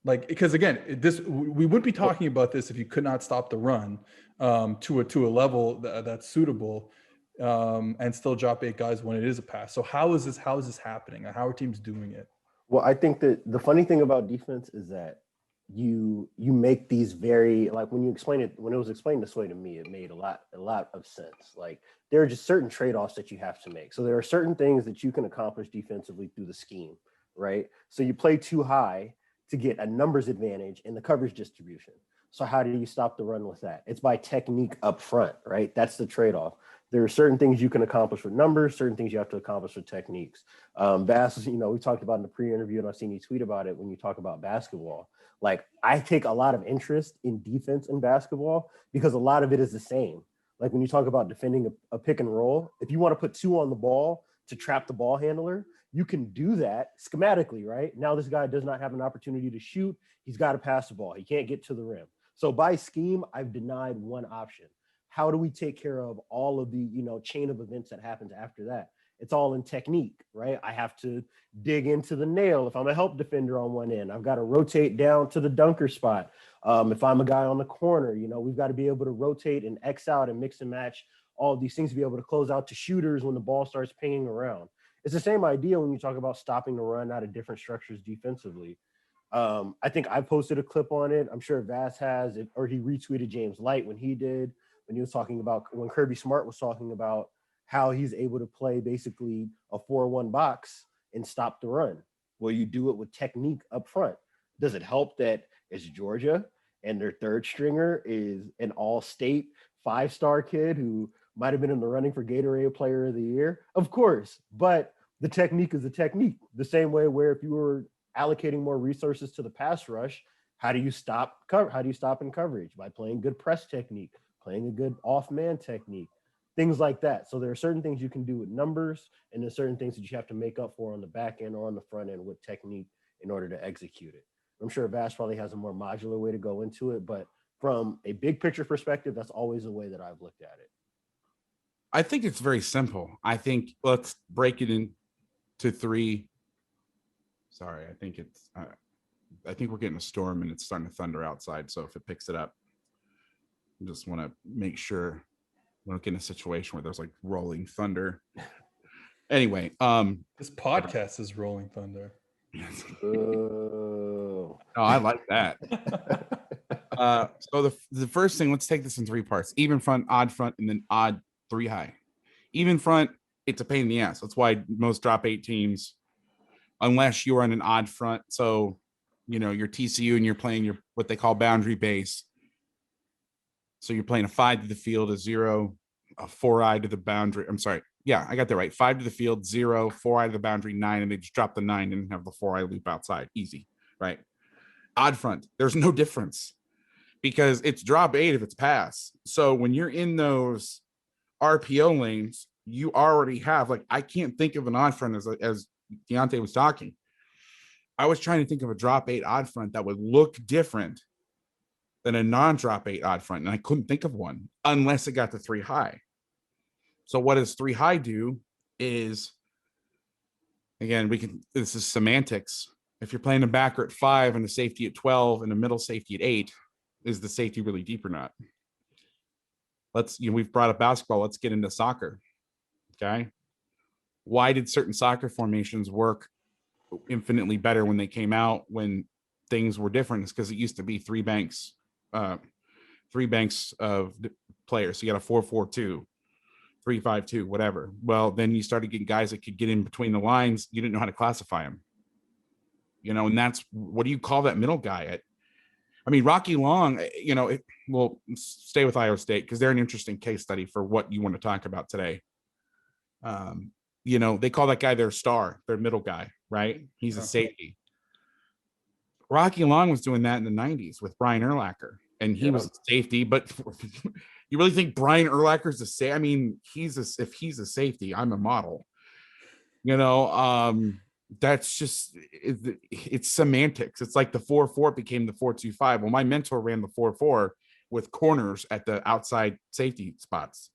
Like, because again, we wouldn't be talking about this if you could not stop the run to a level that's suitable and still drop 8 guys when it is a pass. So how is this happening? How are teams doing it?
Well, I think that the funny thing about defense is that you make these very, like when it was explained this way to me, it made a lot of sense. Like there are just certain trade-offs that you have to make. So there are certain things that you can accomplish defensively through the scheme, right? So you play too high to get a numbers advantage in the coverage distribution. So how do you stop the run with that? It's by technique up front, right? That's the trade-off. There are certain things you can accomplish with numbers, certain things you have to accomplish with techniques. Vass, we talked about in the pre-interview, and I've seen you tweet about it when you talk about basketball. Like, I take a lot of interest in defense in basketball because a lot of it is the same. Like when you talk about defending a pick and roll, if you want to put 2 on the ball to trap the ball handler, you can do that schematically, right? Now this guy does not have an opportunity to shoot. He's got to pass the ball. He can't get to the rim. So by scheme, I've denied one option. How do we take care of all of the, chain of events that happens after that? It's all in technique, right? I have to dig into the nail. If I'm a help defender on one end, I've got to rotate down to the dunker spot. If I'm a guy on the corner, we've got to be able to rotate and X out and mix and match all of these things to be able to close out to shooters when the ball starts pinging around. It's the same idea when you talk about stopping the run out of different structures defensively. I think I posted a clip on it. I'm sure Vass has, or he retweeted James Light when he was talking about, when Kirby Smart was talking about how he's able to play basically a 4-1 box and stop the run. Well, you do it with technique up front. Does it help that it's Georgia and their third stringer is an all-state 5-star kid who might have been in the running for Gatorade Player of the Year? Of course, but the technique is the technique. The same way where if you were allocating more resources to the pass rush, how do you stop in coverage? By playing good press technique, playing a good off-man technique, things like that. So there are certain things you can do with numbers, and there's certain things that you have to make up for on the back end or on the front end with technique in order to execute it. I'm sure Vass probably has a more modular way to go into it, but from a big picture perspective, that's always the way that I've looked at it.
I think it's very simple. I think let's break it into 3. Sorry, I think we're getting a storm and it's starting to thunder outside. So if it picks it up, I just want to make sure we don't get in a situation where there's like rolling thunder. Anyway,
this podcast is rolling thunder.
Oh, I like that. So the first thing, let's take this in 3 parts: even front, odd front, and then odd 3 high. Even front, it's a pain in the ass. That's why most drop 8 teams, unless you're on an odd front, so you're TCU and you're playing your what they call boundary base. So you're playing a 5 to the field, a 0, a 4-eye to the boundary. I'm sorry. Yeah, I got that right. 5 to the field, 0, 4-eye to the boundary, 9, and they just drop the 9 and have the 4-eye loop outside. Easy, right? Odd front, there's no difference because it's drop 8 if it's pass. So when you're in those RPO lanes, you already have, like, I can't think of an odd front as Deontay was talking. I was trying to think of a drop 8 odd front that would look different than a non-drop 8 odd front, and I couldn't think of one unless it got to 3 high. So what does 3 high do is, again, this is semantics. If you're playing a backer at 5 and a safety at 12 and a middle safety at 8, is the safety really deep or not? We've brought up basketball. Let's get into soccer. Okay. Why did certain soccer formations work infinitely better when they came out, when things were different? It's because it used to be 3 banks of players. So you got a 4-4-2, 3-5-2, whatever. Well, then you started getting guys that could get in between the lines. You didn't know how to classify them, and that's, what do you call that middle guy at? I mean, Rocky Long, we'll stay with Iowa State because they're an interesting case study for what you want to talk about today. They call that guy their star, their middle guy, right? He's a safety. Rocky Long was doing that in the 90s with Brian Urlacher, and he was a safety. But you really think Brian Urlacher's a safety? I mean, if he's a safety, I'm a model. That's just, it's semantics. It's like the 4-4 became the 4-2-5. Well, my mentor ran the 4-4 with corners at the outside safety spots.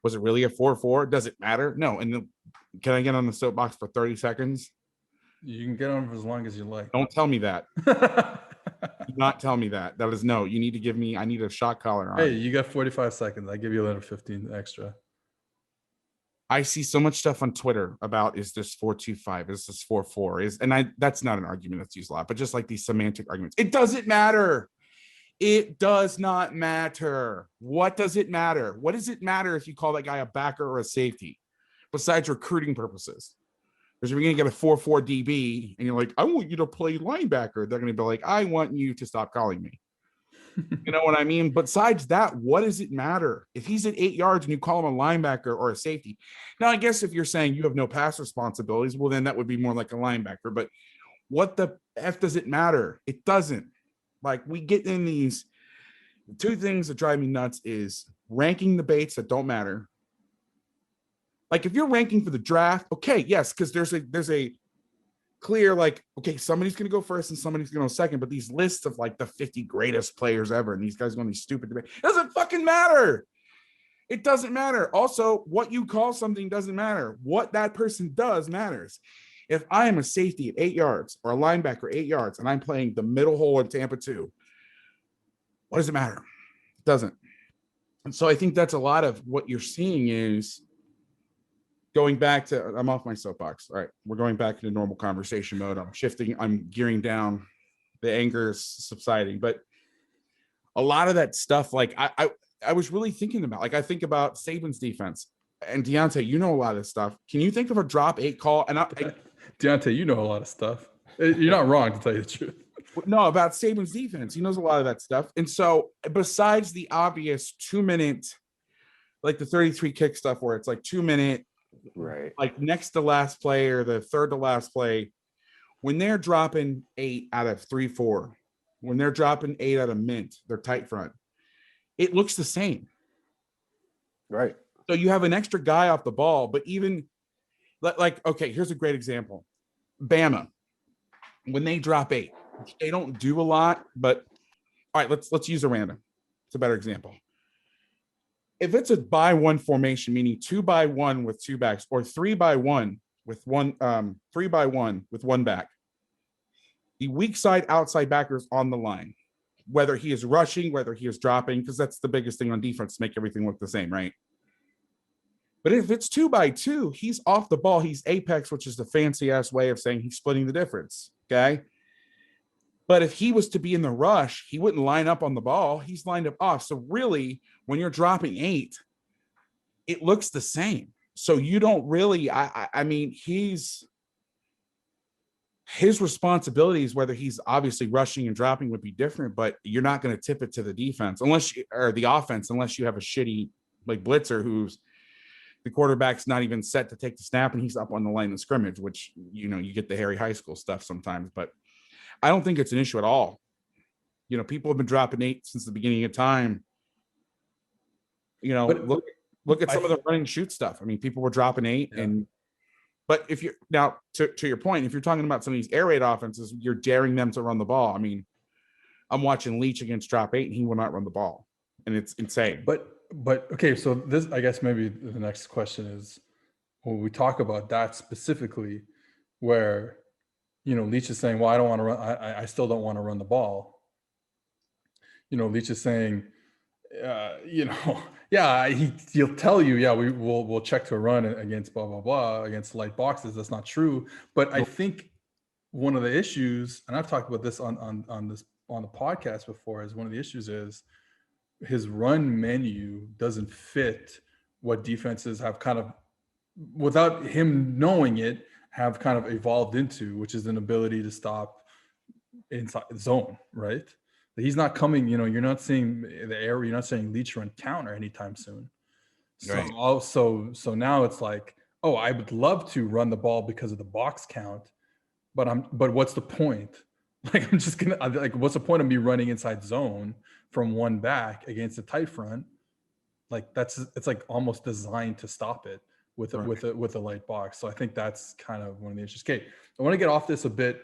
Was it really a 4-4? Does it matter? No. And can I get on the soapbox for 30 seconds?
You can get on for as long as you like.
Don't tell me that. Do not tell me that. That is no. You need to give me, I need a shot collar on.
Hey, you got 45 seconds. I give you another 15 extra.
I see so much stuff on Twitter about, is this 4-2-5? Is this 4-4? That's not an argument that's used a lot, but just like these semantic arguments. It doesn't matter. It does not matter. What does it matter? What does it matter if you call that guy a backer or a safety, besides recruiting purposes? Because if you're going to get a 4-4 DB and you're like, I want you to play linebacker, they're going to be like, I want you to stop calling me. You know what I mean? Besides that, what does it matter? If he's at 8 yards and you call him a linebacker or a safety. Now, I guess if you're saying you have no pass responsibilities, well, then that would be more like a linebacker. But what the F does it matter? It doesn't. Like, we get in these two things that drive me nuts is ranking the baits that don't matter. Like, if you're ranking for the draft, okay, yes, because there's a clear, like, okay, somebody's going to go first and somebody's going to go second, but these lists of like the 50 greatest players ever, and these guys going to be stupid debate, it doesn't fucking matter. It doesn't matter. Also, what you call something doesn't matter. What that person does matters. If I am a safety at 8 yards or a linebacker 8 yards and I'm playing the middle hole in Tampa 2, what does it matter? It doesn't. And so I think that's a lot of what you're seeing is going back to, I'm off my soapbox. All right, we're going back into normal conversation mode. I'm shifting, I'm gearing down. The anger is subsiding. But a lot of that stuff, like I was really thinking about, like I think about Saban's defense. And Deontay, you know a lot of this stuff. Can you think of a drop 8 call? And
Deontay, you know a lot of stuff. You're not wrong, to tell you the truth.
No, about Saban's defense. He knows a lot of that stuff. And so besides the obvious 2-minute, like the 33 kick stuff where it's like 2-minute,
right,
like next to last play or the third to last play, when they're dropping 8 out of 3-4, when they're dropping 8 out of mint, they're tight front, it looks the same.
Right.
So you have an extra guy off the ball, but even like, okay, here's a great example. Bama, when they drop 8, they don't do a lot, but all right, let's use a random. It's a better example. If it's a by one formation, meaning 2-by-1 with 2 backs, or 3-by-1 with 3-by-1 with 1 back, the weak side outside backer is on the line, whether he is rushing, whether he is dropping, because that's the biggest thing on defense to make everything look the same, right? But if it's 2-by-2, he's off the ball. He's apex, which is the fancy ass way of saying he's splitting the difference. Okay. But if he was to be in the rush, he wouldn't line up on the ball. He's lined up off. So really, when you're dropping 8, it looks the same. So you don't really, I mean, his responsibilities, whether he's obviously rushing and dropping, would be different, but you're not going to tip it to the defense or the offense, unless you have a shitty like blitzer who's the quarterback's not even set to take the snap and he's up on the line of scrimmage, which, you know, you get the Harry High School stuff sometimes, but I don't think it's an issue at all. You know, people have been dropping 8 since the beginning of time. You know, but look at some of the run and shoot stuff. I mean, people were dropping 8 but if you're now to your point, if you're talking about some of these air raid offenses, you're daring them to run the ball. I mean, I'm watching Leach against drop 8 and he will not run the ball. And it's insane.
But okay, so this, I guess maybe the next question is when we talk about that specifically, where, you know, Leach is saying, well, I don't want to run, I still don't want to run the ball. You know, Leach is saying, you know, yeah, he'll tell you, yeah, we'll check to a run against blah, blah, blah, against light boxes. That's not true. But I think one of the issues, and I've talked about this on the podcast before, is one of the issues is his run menu doesn't fit what defenses have kind of, without him knowing it, have kind of evolved into, which is an ability to stop inside zone, right? He's not coming, you know, you're not seeing the air, you're not saying Leach run counter anytime soon. So
right.
also, so now it's like, oh, I would love to run the ball because of the box count, but what's the point? Like, I'm just gonna, like, what's the point of me running inside zone from 1 back against a tight front? Like, it's like almost designed to stop it with a light box. So I think that's kind of one of the issues. Okay, I want to get off this a bit.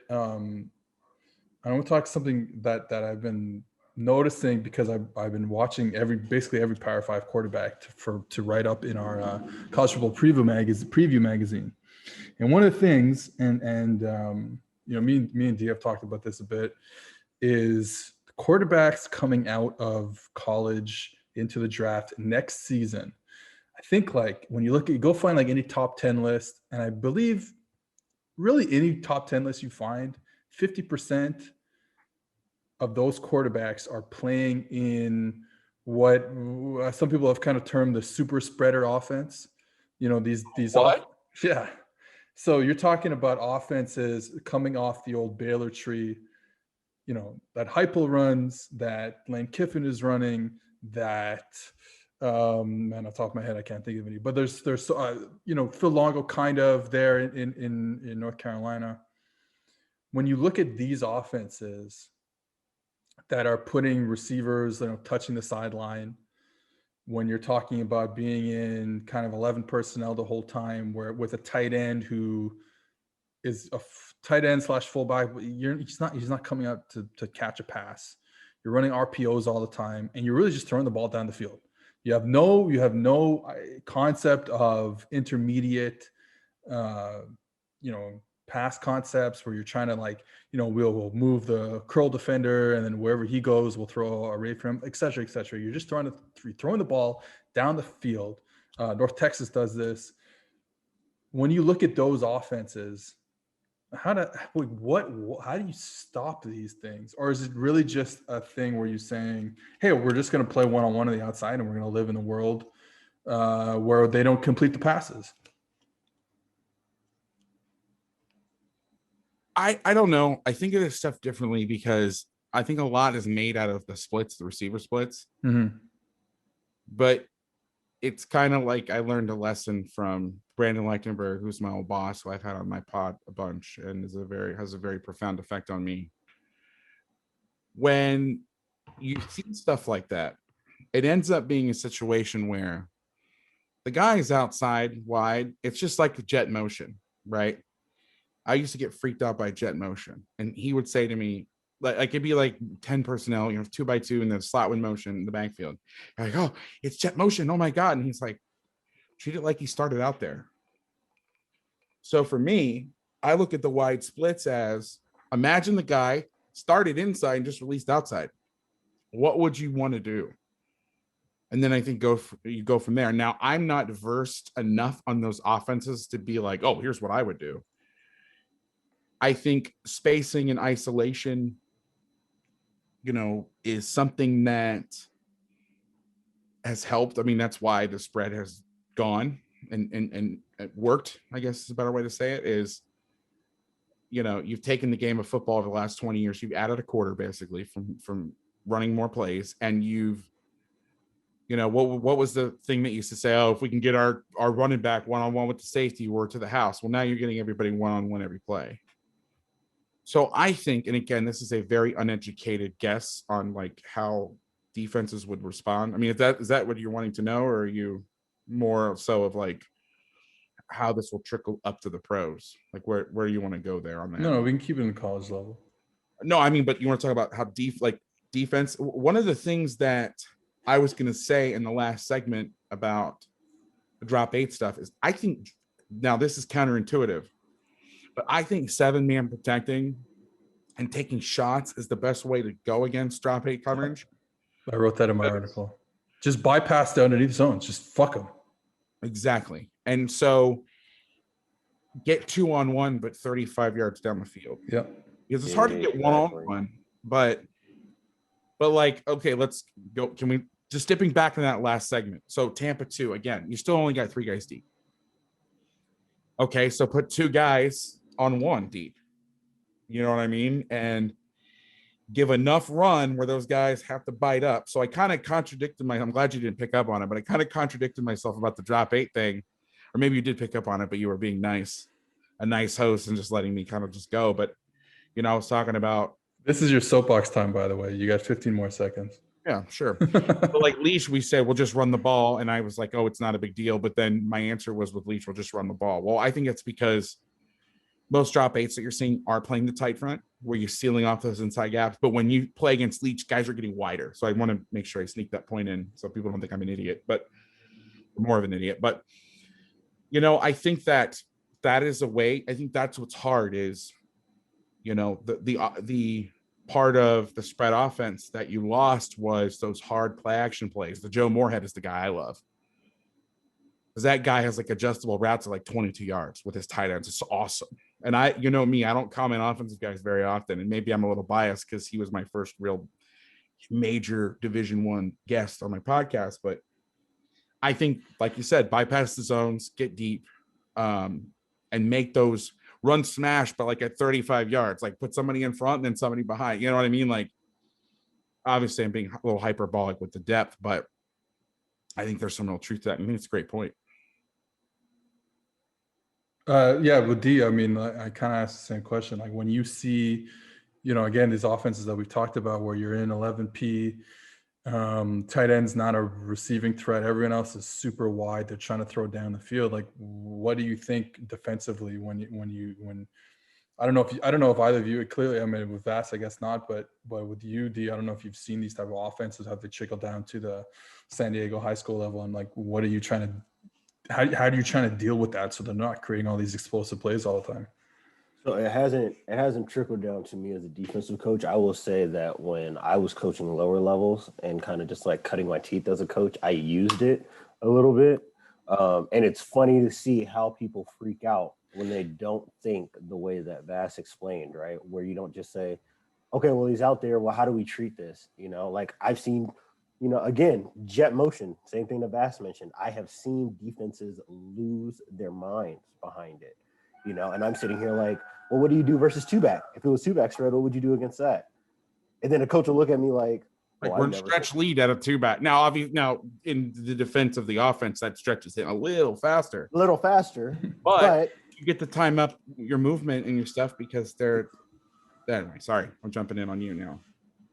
I want to talk something that I've been noticing, because I've been watching basically every Power 5 quarterback to write up in our college football preview magazine. And one of the things, and you know, me and D have talked about this a bit, is quarterbacks coming out of college into the draft next season. I think, like, when you go find like any top 10 list, and I believe really any top 10 list you find, 50% of those quarterbacks are playing in what some people have kind of termed the super spreader offense. You know, these
what?
Yeah. So you're talking about offenses coming off the old Baylor tree, that Heupel runs, that Lane Kiffin is running, that man, off the top of my head, I can't think of any. But there's Phil Longo kind of there in North Carolina. When you look at these offenses that are putting receivers, touching the sideline, when you're talking about being in kind of 11 personnel the whole time, where with a tight end who is a tight end / fullback, he's not coming out to catch a pass. You're running RPOs all the time, and you're really just throwing the ball down the field. You have no concept of intermediate, pass concepts where you're trying to we'll move the curl defender, and then wherever he goes, we'll throw a ray for him, et cetera, et cetera. You're just throwing the ball down the field. North Texas does this. When you look at those offenses, how do you stop these things? Or is it really just a thing where you're saying, hey, we're just going to play one-on-one on the outside, and we're going to live in a world where they don't complete the passes?
I don't know. I think of this stuff differently because I think a lot is made out of the splits, the receiver splits.
Mm-hmm.
But it's kind of like I learned a lesson from Brandon Lechtenberg, who's my old boss, who I've had on my pod a bunch, and has a very profound effect on me. When you see stuff like that, it ends up being a situation where the guy is outside wide. It's just like the jet motion, right? I used to get freaked out by jet motion, and he would say to me, like it'd be like 10 personnel, 2x2, and then slot wind motion in the backfield. I'm like, oh, it's jet motion. Oh my God. And he's like, treat it like he started out there. So for me, I look at the wide splits as, imagine the guy started inside and just released outside. What would you want to do? And then I think you go from there. Now, I'm not versed enough on those offenses to be like, oh, here's what I would do. I think spacing and isolation, is something that has helped. I mean, that's why the spread has gone and it worked, I guess is a better way to say it, is, you've taken the game of football over the last 20 years. You've added a quarter basically from running more plays, and you've, what was the thing that used to say, oh, if we can get our running back one-on-one with the safety, we're to the house. Well, now you're getting everybody one-on-one every play. So I think, and again, this is a very uneducated guess on like how defenses would respond. I mean, is that what you're wanting to know, or are you more so of like how this will trickle up to the pros? Like where you want to go there on that?
No, we can keep it in the college level.
No, I mean, but you want to talk about how defense. One of the things that I was going to say in the last segment about the drop 8 stuff is, I think, now this is counterintuitive, but I think 7-man protecting and taking shots is the best way to go against drop 8 coverage.
I wrote that in my article. Just bypass the underneath zones. Just fuck them.
Exactly. And so get 2-on-1, but 35 yards down the field.
Yeah.
Because it's hard to get 1-on-1, but like, okay, let's go. Can we just dipping back in that last segment? So Tampa 2, again, you still only got 3 guys deep. Okay, so put 2 guys on 1 deep. You know what I mean? And give enough run where those guys have to bite up. So I kind of contradicted I'm glad you didn't pick up on it, but I kind of contradicted myself about the drop 8 thing. Or maybe you did pick up on it, but you were being a nice host and just letting me kind of just go. But, I was talking about.
This is your soapbox time, by the way. You got 15 more seconds.
Yeah, sure. But like Leash, we said, we'll just run the ball. And I was like, oh, it's not a big deal. But then my answer was with Leash, we'll just run the ball. Well, I think it's because most drop 8s that you're seeing are playing the tight front, where you're sealing off those inside gaps. But when you play against Leach, guys are getting wider. So I want to make sure I sneak that point in so people don't think I'm an idiot, but more of an idiot. But, I think that is a way. I think that's what's hard is, the part of the spread offense that you lost was those hard play action plays. The Joe Moorhead is the guy I love. Because that guy has like adjustable routes at like 22 yards with his tight ends. It's awesome. And I don't comment offensive guys very often. And maybe I'm a little biased because he was my first real major Division I guest on my podcast. But I think, like you said, bypass the zones, get deep. and make those run smash, but like at 35 yards, like put somebody in front and then somebody behind. You know what I mean? Like, obviously, I'm being a little hyperbolic with the depth, but I think there's some real truth to that. I think it's a great point.
Yeah, with D, I mean, I kind of asked the same question. Like when you see, again, these offenses that we've talked about where you're in 11P, tight end's not a receiving threat. Everyone else is super wide. They're trying to throw down the field. Like, what do you think defensively when I don't know if either of you, clearly, I mean, with Vass, I guess not, but with you, D, I don't know if you've seen these type of offenses, how they trickle down to the San Diego high school level, and like, what are you trying to, how are you trying to deal with that so they're not creating all these explosive plays all the time?
So it hasn't trickled down to me as a defensive coach. I will say that when I was coaching lower levels and kind of just like cutting my teeth as a coach, I used it a little bit. And it's funny to see how people freak out when they don't think the way that Vass explained, right? Where you don't just say, okay, well, he's out there. Well, how do we treat this? Like I've seen, again, jet motion, same thing that Vass mentioned. I have seen defenses lose their minds behind it, and I'm sitting here like, well, what do you do versus two back? If it was two back spread, what would you do against that? And then a coach will look at me like
we're in stretch lead at a two back. Now, obviously, in the defense of the offense, that stretches it a little faster.
But
you get to time up your movement and your stuff because they're anyway. Sorry, I'm jumping in on you now.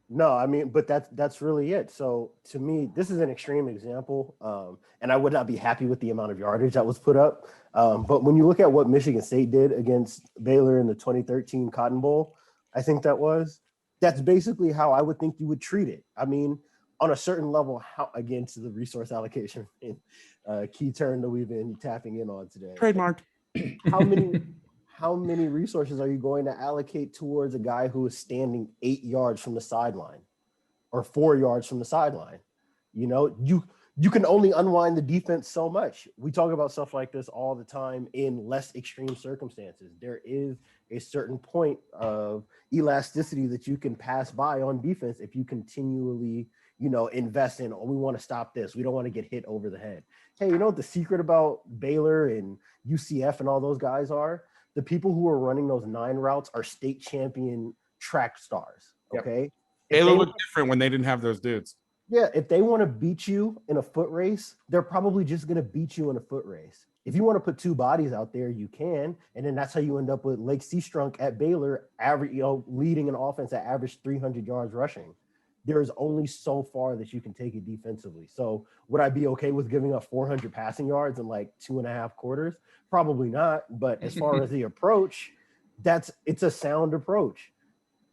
No, I mean, but that's really it. So to me, this is an extreme example, and I would not be happy with the amount of yardage that was put up. But when you look at what Michigan State did against Baylor in the 2013 Cotton Bowl, I think that's basically how I would think you would treat it. I mean, on a certain level, how, again, to the resource allocation key term that we've been tapping in on today.
Trademark.
How many resources are you going to allocate towards a guy who is standing 8 yards from the sideline or 4 yards from the sideline? You can only unwind the defense so much. We talk about stuff like this all the time in less extreme circumstances. There is a certain point of elasticity that you can pass by on defense if you continually, invest in, we want to stop this. We don't want to get hit over the head. Hey, you know what the secret about Baylor and UCF and all those guys are? The people who are running those 9 routes are state champion track stars. Okay.
Yep. Baylor looked different when they didn't have those dudes.
Yeah. If they want to beat you in a foot race, they're probably just going to beat you in a foot race. If you want to put 2 bodies out there, you can. And then that's how you end up with Lake Seastrunk at Baylor, leading an offense that averaged 300 yards rushing. There is only so far that you can take it defensively. So would I be okay with giving up 400 passing yards in like 2.5 quarters? Probably not. But as far as the approach, it's a sound approach.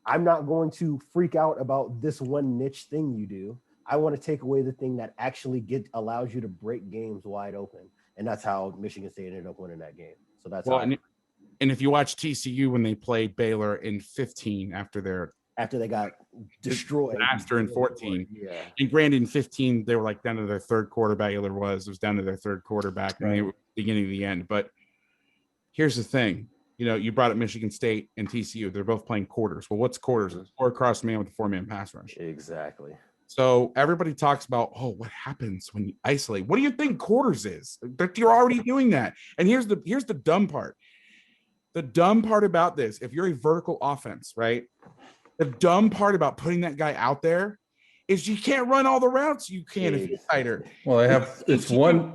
I'm not going to freak out about this one niche thing you do. I want to take away the thing that actually allows you to break games wide open. And that's how Michigan State ended up winning that game. So that's
and if you watch TCU when they played Baylor in 15 after they got destroyed after in 14.
Yeah.
And granted, in 15, they were like down to their third quarterback. Baylor was down to their third quarterback in the beginning of the end. But here's the thing. You brought up Michigan State and TCU. They're both playing quarters. Well, what's quarters? It's 4 across man with a 4-man pass rush.
Exactly.
So everybody talks about, what happens when you isolate? What do you think quarters is? But you're already doing that. And here's the dumb part. The dumb part about this, if you're a vertical offense, right? The dumb part about putting that guy out there is you can't run all the routes you can if you're tighter.
Well, it's one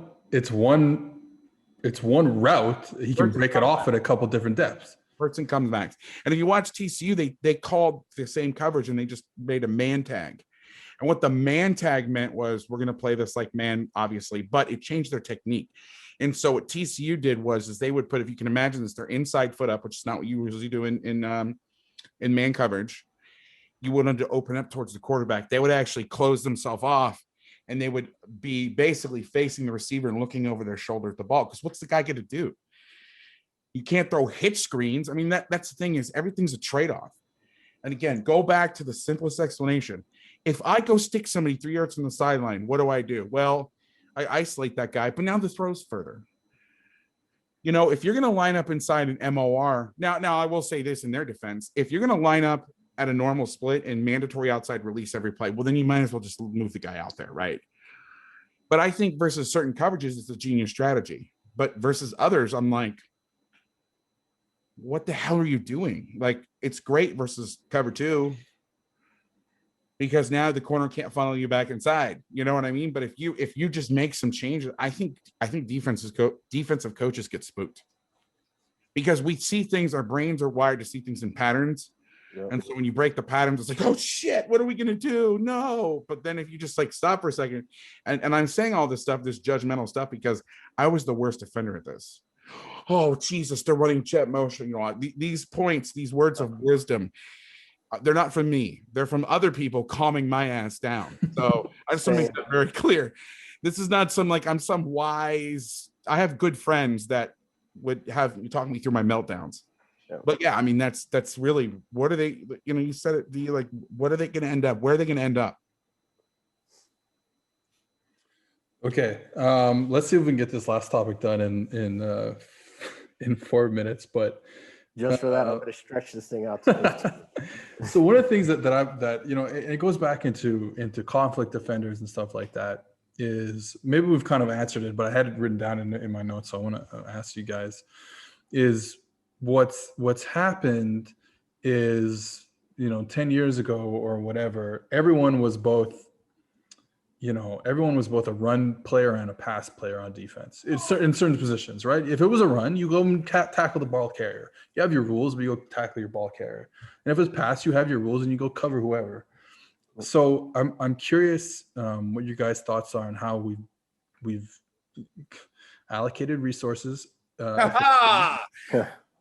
route. He can break it off at a couple different depths.
Person comes back. And if you watch TCU, they called the same coverage and they just made a man tag. And what the man tag meant was we're going to play this like man, obviously, but it changed their technique. And so what TCU did was they would put, if you can imagine this, their inside foot up, which is not what you usually do in man coverage. You wanted to open up towards the quarterback. They would actually close themselves off and they would be basically facing the receiver and looking over their shoulder at the ball. Because what's the guy going to do? You can't throw hitch screens. I mean, that's the thing is everything's a trade-off. And again, go back to the simplest explanation. If I go stick somebody 3 yards from the sideline, what do? Well, I isolate that guy, but now the throw's further. If you're going to line up inside an MOR, now I will say this in their defense. If you're going to line up at a normal split and mandatory outside release every play, well, then you might as well just move the guy out there, right? But I think versus certain coverages, it's a genius strategy. But versus others, I'm like, what the hell are you doing? Like, it's great versus cover two, because now the corner can't funnel you back inside. You know what I mean? But if you just make some changes, I think defensive coaches get spooked, because we see things, our brains are wired to see things in patterns. Yep. And so when you break the patterns, it's like, oh shit, what are we gonna do? No. But then if you just like stop for a second, and I'm saying all this stuff, this judgmental stuff, because I was the worst offender at this. Oh Jesus, they're running jet motion. You know, these points, these words of wisdom, they're not from me. They're from other people calming my ass down. So I just want to make that very clear. This is not some like I'm some wise. I have good friends that would have talk me through my meltdowns. Yeah. But yeah, I mean that's really, what are they? You know, you said it. Do you like, what are they going to end up? Where are they going to end up?
Okay, let's see if we can get this last topic done in 4 minutes. But
just for that, I'm going to stretch this thing out.
So one of the things that you know, it goes back into conflict defenders and stuff like that, is maybe we've kind of answered it, but I had it written down in my notes, so I want to ask you guys, is what's happened is, you know, 10 years ago or whatever, everyone was both a run player and a pass player on defense. It's in certain positions, right? If it was a run, you go and tackle the ball carrier. You have your rules, but you go tackle your ball carrier. And if it's pass, you have your rules and you go cover whoever. So I'm curious what your guys' thoughts are on how we've allocated resources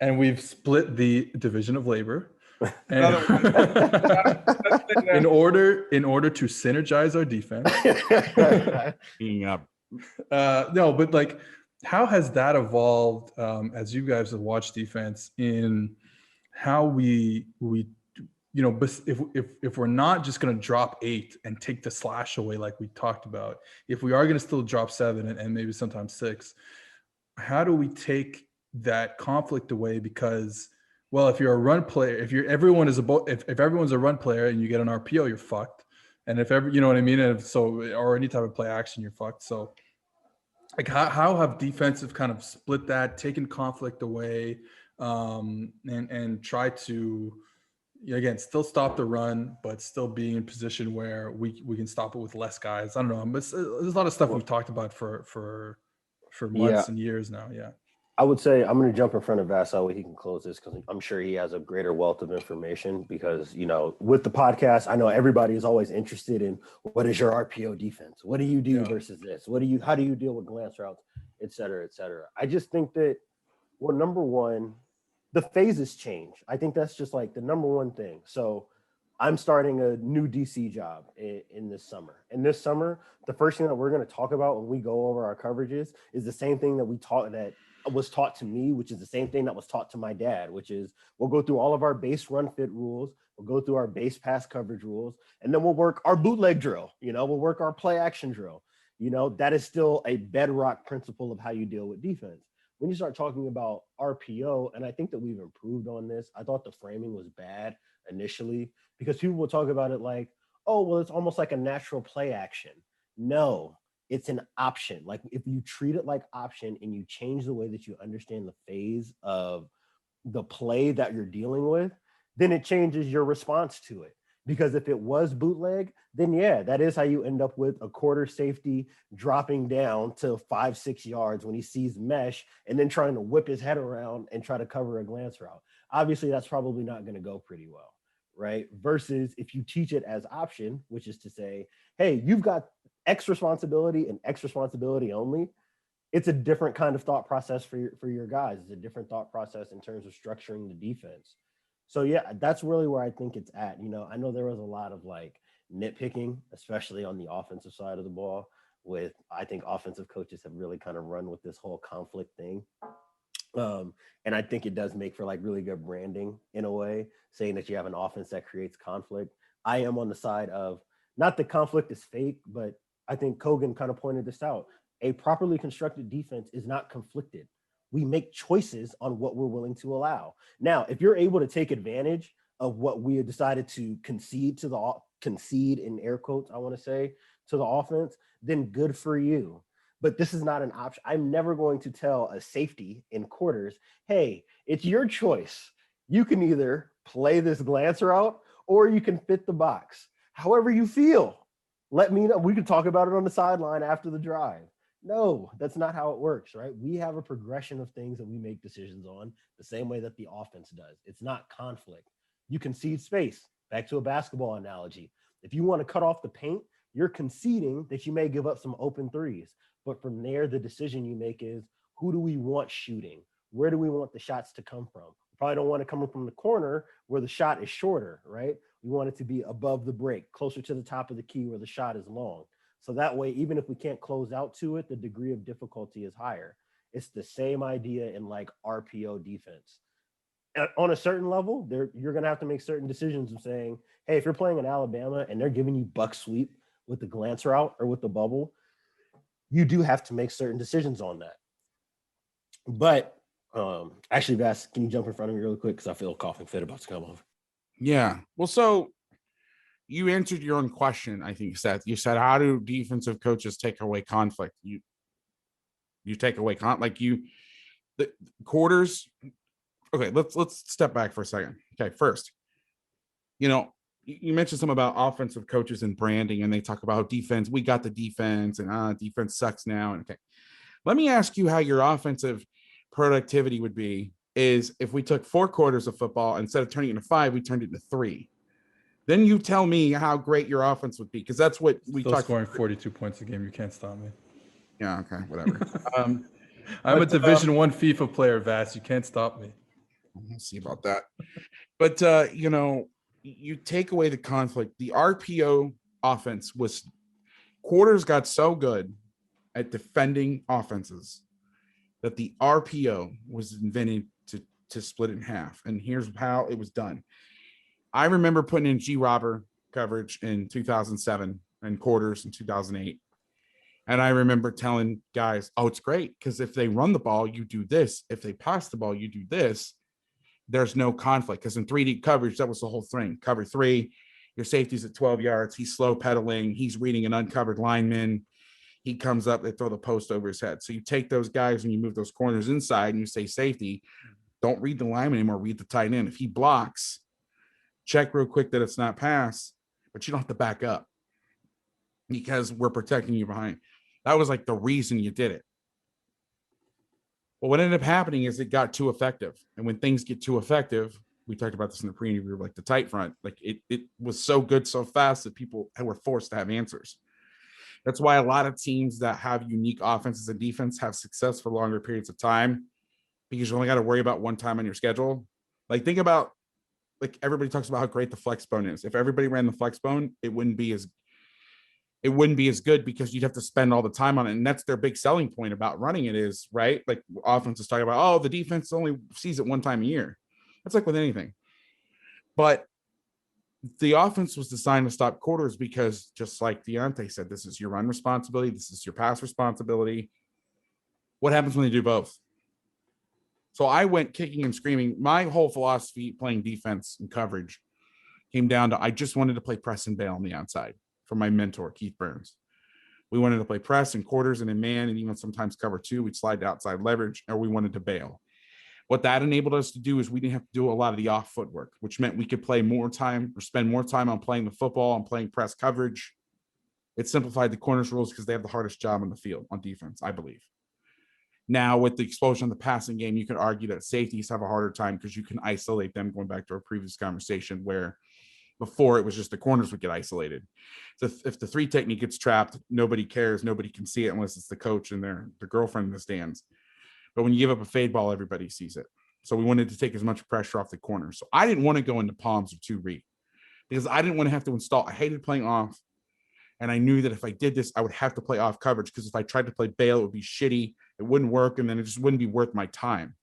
and we've split the division of labor. And in order to synergize our defense. No, but like, how has that evolved as you guys have watched defense, in how we you know, if we're not just going to drop 8 and take the slash away like we talked about, if we are going to still drop 7 and maybe sometimes 6, how do we take that conflict away? Because, well, if you're a run player, if everyone's a run player and you get an RPO, you're fucked. And if ever, you know what I mean? And or any type of play action, you're fucked. So like, how have defensive kind of split that, taken conflict away, and try to, again, still stop the run, but still being in position where we can stop it with less guys. I don't know. But there's a lot of stuff we've talked about for months and years now. Yeah.
I would say I'm going to jump in front of Vass so he can close this, because I'm sure he has a greater wealth of information, because, you know, with the podcast, I know everybody is always interested in what is your RPO defense? What do you do versus this? How do you deal with glance routes, et cetera, et cetera? I just think that, well, number one, the phases change. I think that's just like the number one thing. So I'm starting a new DC job in this summer. And this summer, the first thing that we're going to talk about when we go over our coverages is the same thing that was taught to me, which is the same thing that was taught to my dad, which is we'll go through all of our base run fit rules, we'll go through our base pass coverage rules, and then we'll work our bootleg drill, you know, we'll work our play action drill. You know, that is still a bedrock principle of how you deal with defense. When you start talking about RPO, and I think that we've improved on this, I thought the framing was bad initially, because people will talk about it like, oh, well, it's almost like a natural play action. No, it's an option. Like, if you treat it like option and you change the way that you understand the phase of the play that you're dealing with, then it changes your response to it. Because if it was bootleg, then yeah, that is how you end up with a quarter safety dropping down to 5-6 yards when he sees mesh, and then trying to whip his head around and try to cover a glance route. Obviously, that's probably not going to go pretty well, right? Versus if you teach it as option, which is to say, hey, you've got X responsibility and X responsibility only. It's a different kind of thought process for your guys. It's a different thought process in terms of structuring the defense. So yeah, that's really where I think it's at. You know, I know there was a lot of like nitpicking, especially on the offensive side of the ball, with, I think offensive coaches have really kind of run with this whole conflict thing. And I think it does make for like really good branding in a way, saying that you have an offense that creates conflict. I am on the side of, not that conflict is fake, but I think Kogan kind of pointed this out. A properly constructed defense is not conflicted. We make choices on what we're willing to allow. Now, if you're able to take advantage of what we have decided to concede in air quotes, I want to say, to the offense, then good for you. but this is not an option. I'm never going to tell a safety in quarters, hey, it's your choice. You can either play this glance route or you can fit the box. However you feel, let me know. We can talk about it on the sideline after the drive. No, that's not how it works, right? We have a progression of things that we make decisions on the same way that the offense does. It's not conflict. You concede space. Back to a basketball analogy. If you want to cut off the paint, you're conceding that you may give up some open threes. But from there, the decision you make is, who do we want shooting? Where do we want the shots to come from? We probably don't want it coming from the corner where the shot is shorter, right? We want it to be above the break, closer to the top of the key where the shot is long. So that way, even if we can't close out to it, the degree of difficulty is higher. It's the same idea in like RPO defense. On a certain level, you're going to have to make certain decisions of saying, hey, if you're playing in Alabama and they're giving you buck sweep with the glance route or with the bubble, you do have to make certain decisions on that. But actually, Vass, can you jump in front of me really quick? Because I feel a coughing fit about to come over.
Yeah. Well, so you answered your own question, I think, Seth. You said, how do defensive coaches take away conflict? You take away the quarters. Okay, let's step back for a second. Okay, first, you mentioned something about offensive coaches and branding, and they talk about defense. We got the defense, and defense sucks now. And okay, let me ask you how your offensive productivity would be is if we took 4 quarters of football, instead of turning it into 5, we turned it into 3. Then you tell me how great your offense would be, because that's what we
talked. Scoring 42 points a game, you can't stop me.
Yeah, okay, whatever.
I'm a Division I FIFA player, Vass. You can't stop me.
We'll see about that. But you take away the conflict. The RPO offense quarters got so good at defending offenses that the RPO was invented to split it in half. And here's how it was done. I remember putting in G-Robber coverage in 2007 and quarters in 2008. And I remember telling guys, oh, it's great, because if they run the ball, you do this. If they pass the ball, you do this. There's no conflict, because in 3D coverage, that was the whole thing. Cover 3, your safety's at 12 yards. He's slow pedaling. He's reading an uncovered lineman. He comes up, they throw the post over his head. So you take those guys and you move those corners inside and you say safety, don't read the lineman anymore, read the tight end. If he blocks, check real quick that it's not pass, but you don't have to back up because we're protecting you behind. That was like the reason you did it. Well, what ended up happening is it got too effective. And when things get too effective, we talked about this in the preview, like the tight front, like it was so good so fast that people were forced to have answers. That's why a lot of teams that have unique offenses and defense have success for longer periods of time, because you only got to worry about one time on your schedule. Like, think about, like, everybody talks about how great the flex bone is. If everybody ran the flex bone, it wouldn't be as good, because you'd have to spend all the time on it. And that's their big selling point about running it is, right? Like, offense is talking about, oh, the defense only sees it one time a year. That's like with anything. But the offense was designed to stop quarters because, just like Deontay said, this is your run responsibility. This is your pass responsibility. What happens when they do both? So I went kicking and screaming. My whole philosophy playing defense and coverage came down to, I just wanted to play press and bail on the outside from my mentor, Keith Burns. We wanted to play press and quarters and in man, and even sometimes cover 2. We'd slide to outside leverage, or we wanted to bail. What that enabled us to do is we didn't have to do a lot of the off footwork, which meant we could play more time or spend more time on playing the football and playing press coverage. It simplified the corners rules because they have the hardest job on the field on defense, I believe. Now, with the explosion of the passing game, you could argue that safeties have a harder time because you can isolate them, going back to our previous conversation where before it was just the corners would get isolated. So if the 3 technique gets trapped, nobody cares. Nobody can see it unless it's the coach and their girlfriend in the stands. But when you give up a fade ball, everybody sees it. So we wanted to take as much pressure off the corner. So I didn't want to go into palms or 2 read because I didn't want to have to install. I hated playing off. And I knew that if I did this, I would have to play off coverage, because if I tried to play bail, it would be shitty. It wouldn't work. And then it just wouldn't be worth my time.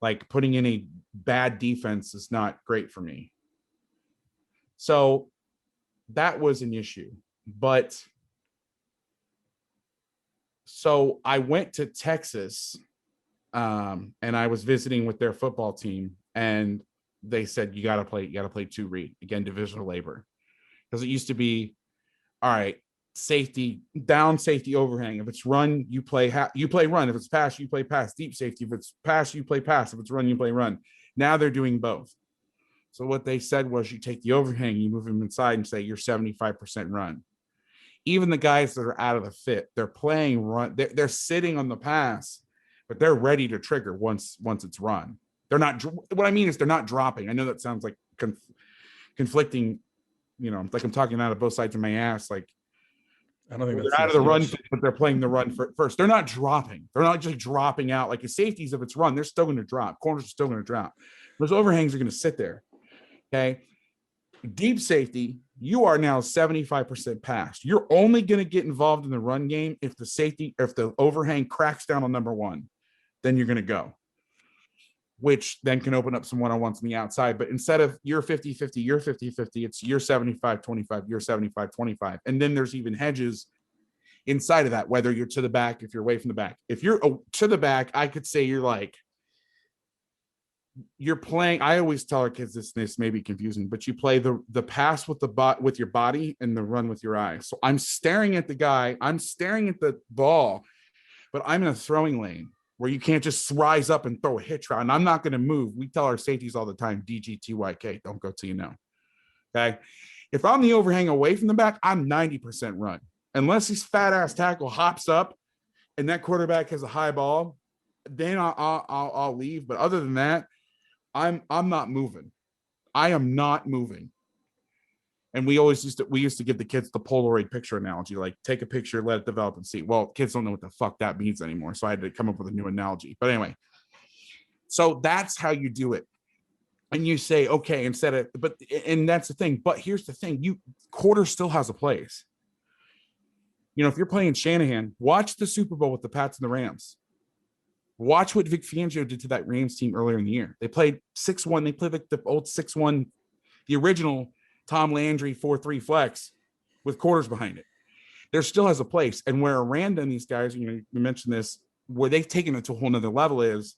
Like, putting in a bad defense is not great for me. So that was an issue. But so I went to Texas and I was visiting with their football team, and they said, you got to play 2 read, again, divisional labor. Because it used to be, all right, safety, down safety, overhang. If it's run, you play run. If it's pass, you play pass. Deep safety. If it's pass, you play pass. If it's run, you play run. Now they're doing both. So what they said was you take the overhang, you move them inside and say you're 75% run. Even the guys that are out of the fit, they're playing run. They're sitting on the pass, but they're ready to trigger once it's run. They're not. What I mean is they're not dropping. I know that sounds like conflicting. Like I'm talking out of both sides of my ass. Like
I don't think
they're out of the run, but they're playing the run first. They're not dropping. They're not just dropping out. Like the safeties, if it's run, they're still going to drop. Corners are still going to drop. Those overhangs are going to sit there. Okay. Deep safety, you are now 75% passed. You're only going to get involved in the run game if the overhang cracks down on number one, then you're going to go, which then can open up some one-on-ones on the outside. But instead of you're 50-50, you're 50-50, it's you're 75-25, you're 75-25. And then there's even hedges inside of that, whether you're to the back, if you're away from the back. If you're to the back, I could say you're playing. I always tell our kids this may be confusing, but you play the pass with with your body and the run with your eyes. So I'm staring at the guy, I'm staring at the ball, but I'm in a throwing lane where you can't just rise up and throw a hitch route. And I'm not going to move. We tell our safeties all the time, DGTYK, don't go till you know. Okay. If I'm the overhang away from the back, I'm 90% run. Unless this fat ass tackle hops up and that quarterback has a high ball, then I'll leave. But other than that, I'm not moving. I am not moving. And we used to give the kids the Polaroid picture analogy, like take a picture, let it develop and see. Well, kids don't know what the fuck that means anymore. So I had to come up with a new analogy. But anyway, so that's how you do it. And you say, okay, and that's the thing. But here's the thing, quarter still has a place. If you're playing Shanahan, watch the Super Bowl with the Pats and the Rams. Watch what Vic Fangio did to that Rams team earlier in the year. They played 6-1. They played like the old 6-1, the original Tom Landry 4-3 flex with quarters behind it. There still has a place. And where Aranda and these guys, you mentioned this, where they've taken it to a whole nother level is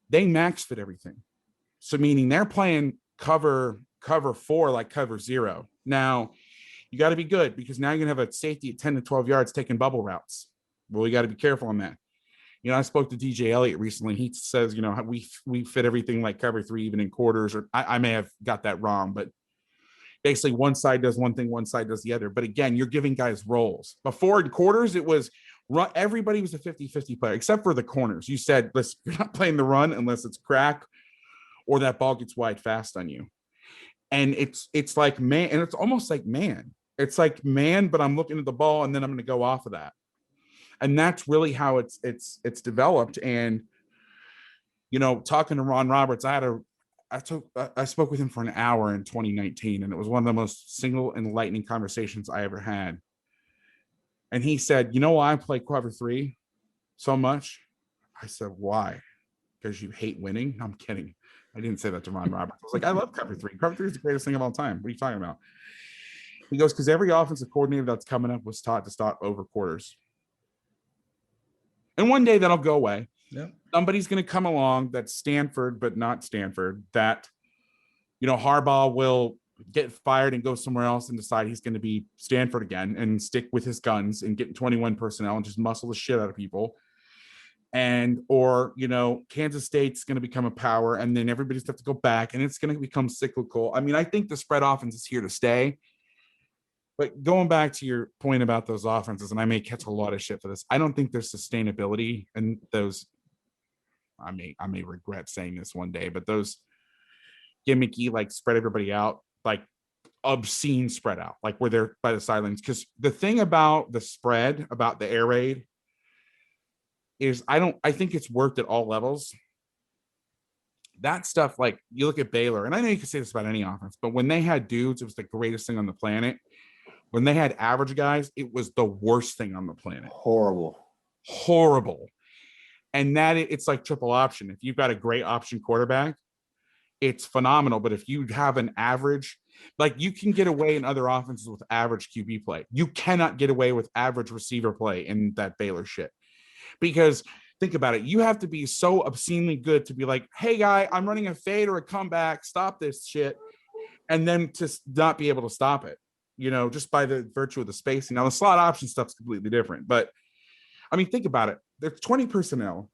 they max fit everything. So meaning they're playing cover 4 like cover 0. Now, you got to be good because now you're going to have a safety at 10 to 12 yards taking bubble routes. Well, you got to be careful on that. I spoke to DJ Elliott recently. He says, we fit everything like cover 3, even in quarters, or I may have got that wrong, but basically one side does one thing, one side does the other. But again, you're giving guys roles. Before in quarters, it was run. Everybody was a 50-50 player, except for the corners. You said, listen, you're not playing the run unless it's crack or that ball gets wide fast on you. And it's like man, and it's almost like man. It's like man, but I'm looking at the ball and then I'm going to go off of that. And that's really how it's developed. And, talking to Ron Roberts, I spoke with him for an hour in 2019, and it was one of the most single enlightening conversations I ever had. And he said, why I play cover 3 so much? I said, why? Because you hate winning? I'm kidding. I didn't say that to Ron Roberts. I was like, I love cover 3. Cover 3 is the greatest thing of all time. What are you talking about? He goes, because every offensive coordinator that's coming up was taught to stop over quarters. And one day that'll go away. Yeah. Somebody's going to come along that's Stanford, but not Stanford, that, Harbaugh will get fired and go somewhere else and decide he's going to be Stanford again and stick with his guns and get 21 personnel and just muscle the shit out of people. Or Kansas State's going to become a power and then everybody's going to have to go back and it's going to become cyclical. I mean, I think the spread offense is here to stay. But going back to your point about those offenses, and I may catch a lot of shit for this, I don't think there's sustainability in those. I may regret saying this one day, but those gimmicky, like spread everybody out, like obscene spread out, like where they're by the sidelines. Because the thing about the spread, about the air raid, is I think it's worked at all levels. That stuff, like you look at Baylor, and I know you can say this about any offense, but when they had dudes, it was the greatest thing on the planet. When they had average guys, it was the worst thing on the planet.
Horrible.
And it's like triple option. If you've got a great option quarterback, it's phenomenal. But if you have an average, like you can get away in other offenses with average QB play. You cannot get away with average receiver play in that Baylor shit. Because think about it. You have to be so obscenely good to be like, hey, guy, I'm running a fade or a comeback. Stop this shit. And then to not be able to stop it. just by the virtue of the spacing. Now the slot option stuff's completely different, but I mean, think about it. There's 20 personnel.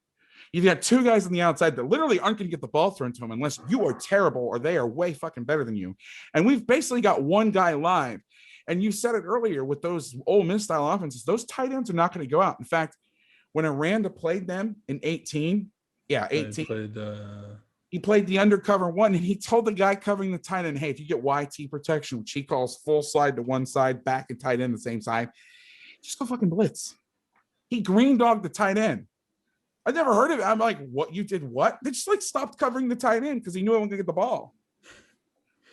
You've got two guys on the outside that literally aren't going to get the ball thrown to them unless you are terrible or they are way fucking better than you. And we've basically got one guy live. And you said it earlier with those Ole Miss style offenses, those tight ends are not going to go out. In fact, when Aranda played them in 18, he played the undercover one, and he told the guy covering the tight end, hey, if you get YT protection, which he calls full slide to one side, back and tight end the same side, just go fucking blitz. He green dogged the tight end. I never heard of it. I'm like, what? You did what? They just like stopped covering the tight end because he knew I wasn't gonna get the ball.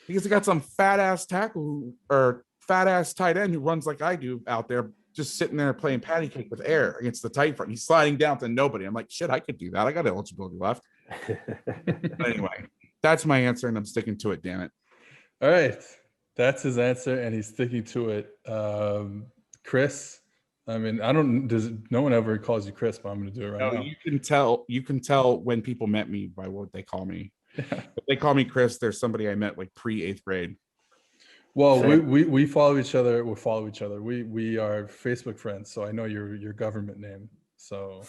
Because they got some fat ass tackle or fat ass tight end who runs like I do out there, just sitting there playing patty cake with air against the tight front. He's sliding down to nobody. I'm like, shit, I could do that. I got eligibility left. But anyway, that's my answer, and I'm sticking to it. Damn it.
All right, that's his answer, and he's sticking to it. Chris. I mean, no one ever calls you Chris, but I'm going to do it right now.
You can tell when people met me by what they call me. If they call me Chris, there's somebody I met like pre-8th grade.
Well, we follow each other. We follow each other. We are Facebook friends, so I know your government name. So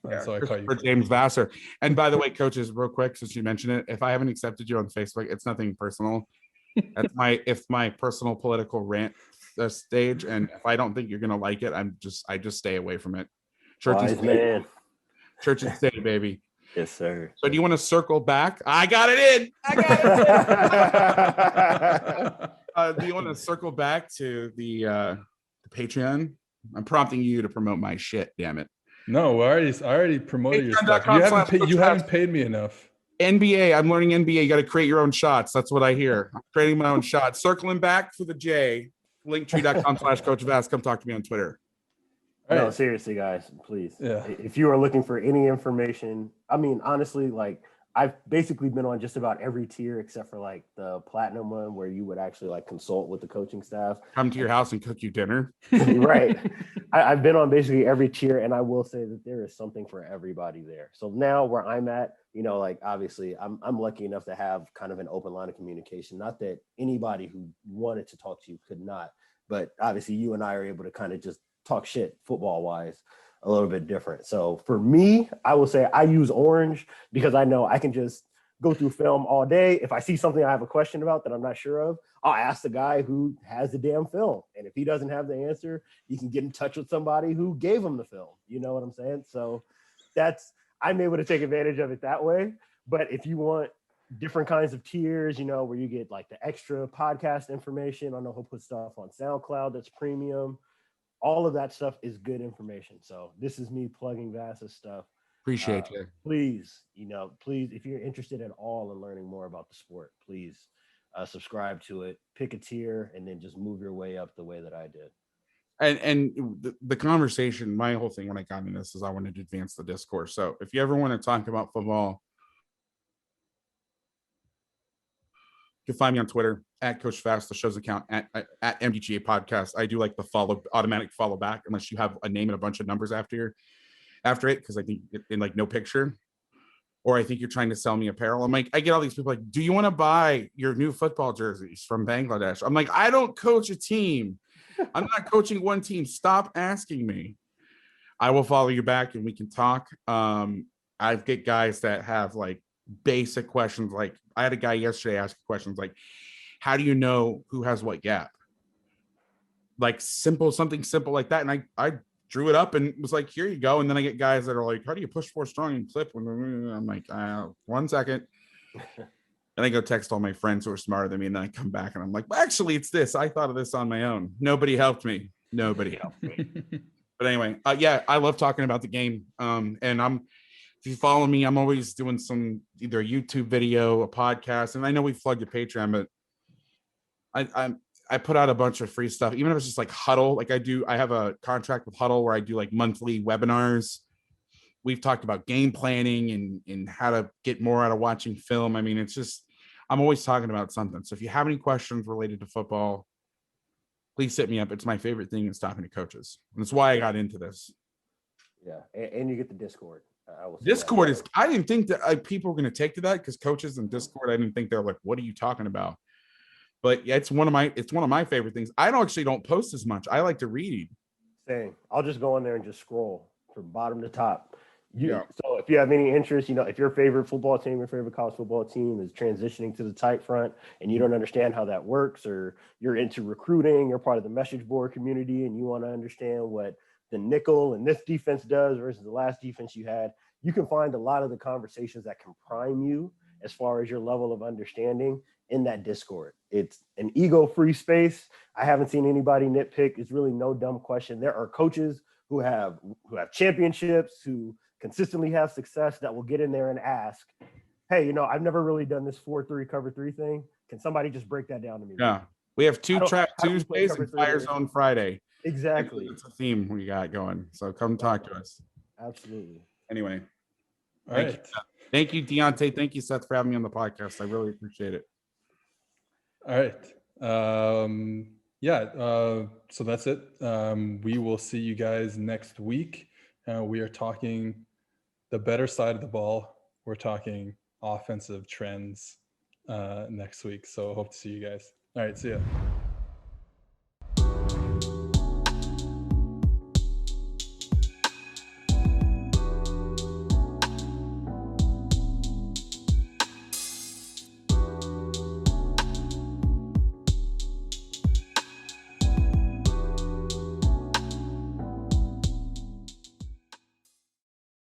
that's why I call you
James Vassar. And by the way, coaches, real quick, since you mentioned it, if I haven't accepted you on Facebook, it's nothing personal. That's my personal political rant stage, and if I don't think you're gonna like it, I just stay away from it. Church and state, baby.
Yes, sir.
So do you want to circle back? I got it in. Do you want to circle back to the Patreon? I'm prompting you to promote my shit. Damn it.
No, I already promoted your stuff. You haven't paid me enough.
NBA. I'm learning NBA. You got to create your own shots. That's what I hear. I'm creating my own shots. Circling back for the J. Linktree.com/Coach Vass. Come talk to me on Twitter.
No, right. Seriously, guys, please. Yeah. If you are looking for any information, I mean, honestly, like I've basically been on just about every tier except for like the platinum one where you would actually like consult with the coaching staff.
Come to your house and cook you dinner.
Right. I've been on basically every tier, and I will say that there is something for everybody there. So now where I'm at, like obviously I'm lucky enough to have kind of an open line of communication. Not that anybody who wanted to talk to you could not, but obviously you and I are able to kind of just talk shit football wise a little bit different. So for me, I will say I use Orange because I know I can just go through film all day. If I see something I have a question about that I'm not sure of, I'll ask the guy who has the damn film. And if he doesn't have the answer, he can get in touch with somebody who gave him the film. You know what I'm saying? So I'm able to take advantage of it that way. But if you want different kinds of tiers, where you get like the extra podcast information, I know he'll put stuff on SoundCloud that's premium. All of that stuff is good information. So this is me plugging Vass's stuff.
Appreciate you.
Please, please, if you're interested at all in learning more about the sport, please subscribe to it, pick a tier, and then just move your way up the way that I did.
And the conversation, my whole thing when I got into this is I wanted to advance the discourse. So if you ever want to talk about football, you can find me on Twitter at Coach Vass, the show's account at MDGA Podcast. I do like the automatic follow back unless you have a name and a bunch of numbers after it, because I think in like no picture, or I think you're trying to sell me apparel. I'm like, I get all these people like, do you want to buy your new football jerseys from Bangladesh? I'm like, I don't coach a team. I'm not coaching one team. Stop asking me. I will follow you back and we can talk. I get guys that have like basic questions. Like I had a guy yesterday asking questions like, how do you know who has what gap? Like something simple like that. And I drew it up and was like, here you go. And then I get guys that are like, how do you push for strong and clip? I'm like, 1 second. And I go text all my friends who are smarter than me. And then I come back and I'm like, well, actually, it's this. I thought of this on my own. Nobody helped me. But anyway, I love talking about the game. And if you follow me, I'm always doing some either a YouTube video, a podcast. And I know we plugged your Patreon, but I put out a bunch of free stuff, even if it's just like Huddle. Like I have a contract with Huddle where I do like monthly webinars. We've talked about game planning and how to get more out of watching film. I mean, it's just, I'm always talking about something. So if you have any questions related to football, please hit me up. It's my favorite thing is talking to coaches. And that's why I got into this.
Yeah. And you get the Discord.
Discord is, I didn't think that people were going to take to that because coaches in Discord, I didn't think they're like, what are you talking about? But yeah, it's one of my favorite things. I don't post as much. I like to read.
Same. I'll just go in there and just scroll from bottom to top.
Yeah.
So if you have any interest, if your favorite football team, your favorite college football team is transitioning to the tight front and you don't understand how that works, or you're into recruiting, you're part of the message board community and you want to understand what the nickel and this defense does versus the last defense you had, you can find a lot of the conversations that can prime you as far as your level of understanding in that Discord. It's an ego-free space. I haven't seen anybody nitpick. It's really no dumb question. There are coaches who have championships, who consistently have success, that will get in there and ask, hey, I've never really done this 4-3 cover 3 thing. Can somebody just break that down to me?
Yeah. We have two Trap Tuesdays and Fire Zone Friday.
Exactly.
It's a theme we got going. So come talk to us.
Absolutely.
Anyway.
All right.
Thank you, Deontay. Thank you, Seth, for having me on the podcast. I really appreciate it.
All right. So that's it. We will see you guys next week. We are talking the better side of the ball. We're talking offensive trends next week. So hope to see you guys. All right. See ya.